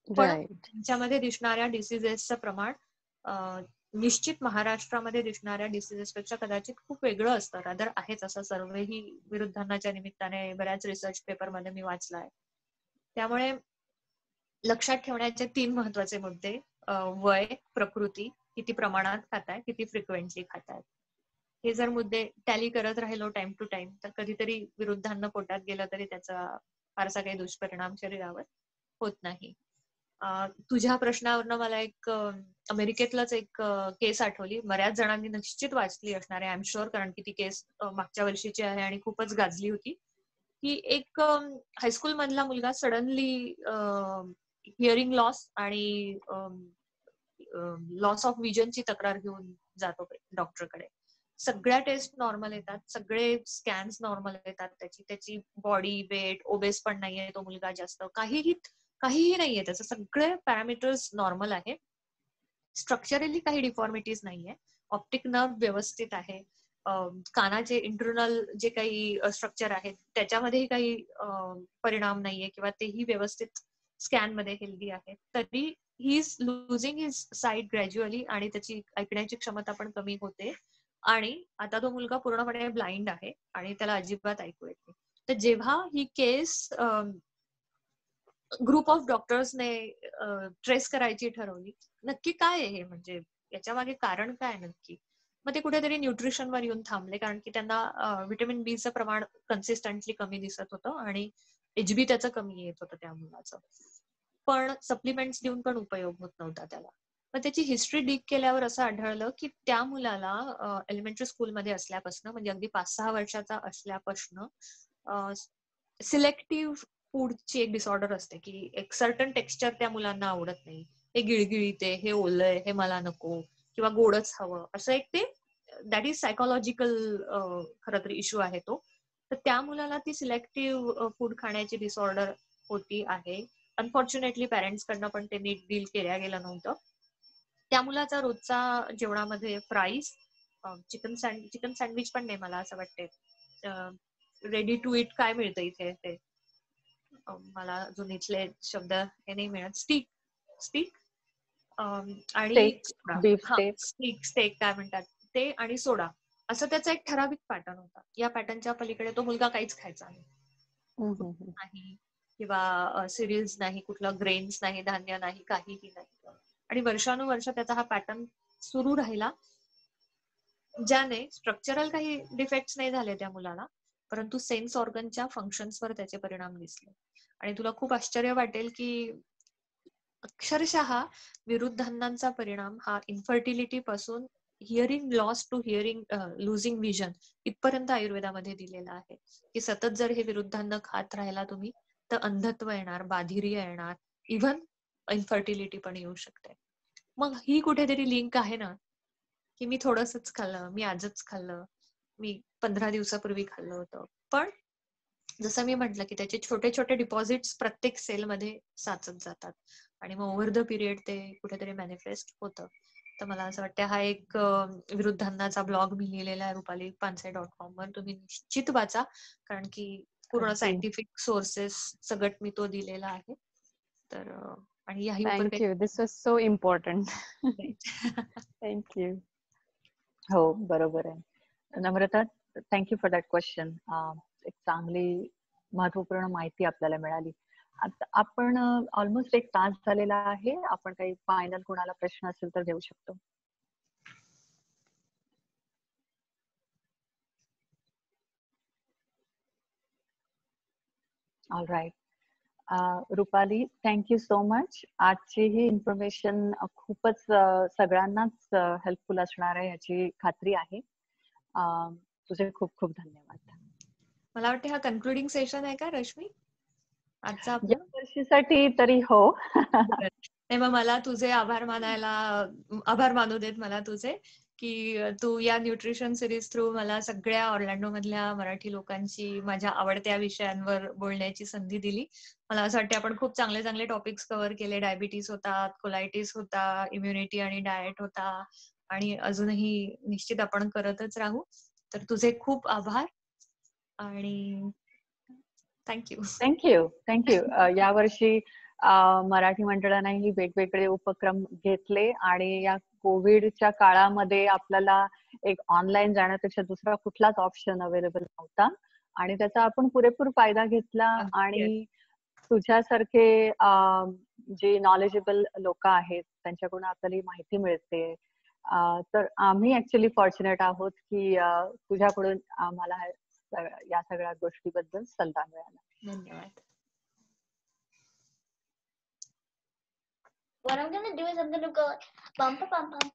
पण त्यांच्यामध्ये दिसणाऱ्या डिसिजेसचं प्रमाण निश्चित महाराष्ट्रामध्ये दिसणाऱ्या डिसिजेसपेक्षा कदाचित खूप वेगळं असतं. रादर आहेच, असा सर्वेही विरुद्धांनाच्या निमित्ताने बऱ्याच रिसर्च पेपरमध्ये मी वाचला आहे. त्यामुळे लक्षात ठेवण्याचे 3 महत्वाचे मुद्दे: वय, प्रकृती, किती प्रमाणात खाताय, किती फ्रिक्वेंटली खाताय. हे जर मुद्दे टॅली करत राहिलो टाइम टू टाइम, तर कधीतरी विरुद्धांना पोटात गेलं तरी त्याचा फारसा काही दुष्परिणाम शरीरावर होत नाही. तुझ्या प्रश्नावरनं मला एक अमेरिकेतलंच एक केस आठवली. बऱ्याच जणांनी निश्चित वाचली असणार आहे, आय एम शुअर, कारण की ती केस मागच्या वर्षीची आहे आणि खूपच गाजली होती. की एक हायस्कूल मधला मुलगा सडनली हिअरिंग लॉस आणि लॉस ऑफ विजनची तक्रार घेऊन जातो डॉक्टरकडे. सगळ्या टेस्ट नॉर्मल येतात, सगळे स्कॅन्स नॉर्मल येतात, त्याची बॉडी वेट, ओबेस पण नाहीये तो मुलगा जास्त, काहीही नाहीये, त्याचं सगळे पॅरामीटर्स नॉर्मल आहे. स्ट्रक्चरली काही डिफॉर्मिटीज नाहीये, ऑप्टिक नर्व व्यवस्थित आहे, कानाचे इंटरनल जे काही स्ट्रक्चर आहेत त्याच्यामध्येही काही परिणाम नाहीये किंवा तेही व्यवस्थित स्कॅन मध्ये हेल्दी आहे. तरी he is losing his site gradually आणि त्याची ऐकण्याची क्षमता पण कमी होते आणि आता तो मुलगा पूर्णपणे ब्लाइंड आहे आणि त्याला अजिबात ऐकू येत नाही. तर जेव्हा ही केस ग्रुप ऑफ डॉक्टर्सने ट्रेस करायची ठरवली, नक्की काय आहे हे, म्हणजे याच्या मागे कारण काय नक्की, मग ते कुठेतरी न्यूट्रिशनवर येऊन थांबले, कारण की त्यांना व्हिटॅमिन बीचं प्रमाण कन्सिस्टंटली कमी दिसत होतं आणि HB त्याचं कमी येत होतं त्या मुलाचं, पण सप्लिमेंट्स देऊन पण उपयोग होत नव्हता त्याला. मग त्याची हिस्ट्री डीक केल्यावर असं आढळलं की त्या मुलाला एलिमेंटरी स्कूलमध्ये असल्यापासून, म्हणजे अगदी 5-6 वर्षाचा असल्यापासून सिलेक्टिव्ह फूडची एक डिसऑर्डर असते की एक सर्टन टेक्स्चर त्या मुलांना आवडत नाही, हे गिळगिळीत आहे, हे ओलंय, हे मला नको, किंवा गोडच हवं, असं एक ते दॅट इज सायकोलॉजिकल खरं तर इश्यू आहे तो. तर त्या मुलाला ती सिलेक्टिव्ह फूड खाण्याची डिसऑर्डर होती आहे. अनफॉर्च्युनेटली पॅरेंट्स कडनं पण ते नीट डील केल्या गेलं नव्हतं. त्या मुलाचा रोजचा जेवणामध्ये फ्राईज, चिकन सँडविच पण नाही, मला असं वाटते रेडी टू इट काय मिळतं इथे, ते मला अजून इथले शब्द हे नाही मिळत, स्टीक आणि स्टेक काय म्हणतात ते, आणि सोडा, असं त्याचा एक ठराविक पॅटर्न होता. या पॅटर्नच्या पलीकडे तो मुलगा काहीच खायचा नाही, किंवा सिरियल्स नाही, कुठलं ग्रेन्स नाही, धान्य नाही, काहीही नाही. आणि वर्षानुवर्ष त्याचा हा पॅटर्न सुरू राहिला, ज्याने स्ट्रक्चरल काही डिफेक्ट्स नाही झाले त्या मुलाला, परंतु सेन्स ऑर्गनच्या फंक्शन्सवर त्याचे परिणाम दिसले. आणि तुला खूप आश्चर्य वाटेल की अक्षरशः विरुद्धांनांचा परिणाम हा इन्फर्टिलिटी पासून hearing loss to hearing losing vision इथपर्यंत आयुर्वेदामध्ये दिलेला आहे की सतत जर हे विरुद्धांना खात राहिला तुम्ही तर अंधत्व येणार, बाधिर्य येणार, इव्हन इन्फर्टिलिटी पण येऊ शकते. मग ही कुठेतरी लिंक आहे ना, की मी थोडंसंच खाल्लं, मी आजच खाल्लं, मी 15 दिवसापूर्वी खाल्लं होतं, पण जसं मी म्हटलं की त्याचे छोटे छोटे डिपॉझिट्स प्रत्येक सेलमध्ये साचत जातात आणि मग ओव्हर द पिरियड ते कुठेतरी मॅनिफेस्ट होतं. तर मला असं वाटतं हा एक विरुद्धांनाचा ब्लॉग मी लिहिलेला आहे रुपालीपानसे.com वर. तुम्ही निश्चित वाचा, कारण की पूर्ण अगदी. सायंटिफिक सोर्सेस सगट मी तो दिलेला आहे. तर आणि याही उपर thank you. This was so important. Thank you. हो, बरोबर आहे. नम्रता, थँक्यू फॉर दॅट क्वेश्चन. एक चांगली महत्वपूर्ण माहिती आपल्याला मिळाली. आता आपण ऑलमोस्ट 1 तास झालेला आहे. आपण काही फायनल कोणाला प्रश्न असेल तर घेऊ शकतो. All right. Rupali, thank you so much. आजची ही इन्फॉर्मेशन खूपच सगळ्यांनाच हेल्पफुल असणार आहे याची खात्री आहे. तुझे खूप खूप धन्यवाद. मला वाटतं हा कन्क्लुडिंग सेशन आहे का रश्मी आजचा या आपला? वर्षीसाठी तरी हो. नाही, मग मला तुझे आभार मानू देत मला तुझे, की तू या न्यूट्रिशन सिरीज थ्रू मला सगळ्या ऑर्लँडो मधल्या मराठी लोकांची माझ्या आवडत्या विषयांवर बोलण्याची संधी दिली. मला असं वाटतं आपण खूप चांगले चांगले टॉपिक्स कव्हर केले. डायबिटीस होता, कोलायटिस होता, इम्युनिटी आणि डाएट होता, आणि अजूनही निश्चित आपण करतच राहू. तर तुझे खूप आभार आणि थँक्यू. थँक्यू. यावर्षी मराठी मंडळानेही वेगवेगळे उपक्रम घेतले आणि या कोविडच्या काळामध्ये आपल्याला एक ऑनलाईन जाण्यापेक्षा दुसरा कुठलाच ऑप्शन अवेलेबल नव्हता आणि त्याचा आपण पुरेपूर फायदा घेतला. आणि तुझ्यासारखे जे नॉलेजेबल लोक आहेत त्यांच्याकडून आपल्याला माहिती मिळते. तर आम्ही ऍक्च्युली फॉर्च्युनेट आहोत की तुझ्याकडून आम्हाला या सगळ्या गोष्टीबद्दल सल्ला मिळाला. धन्यवाद. What I'm gonna do is I'm gonna go bum bum bum bum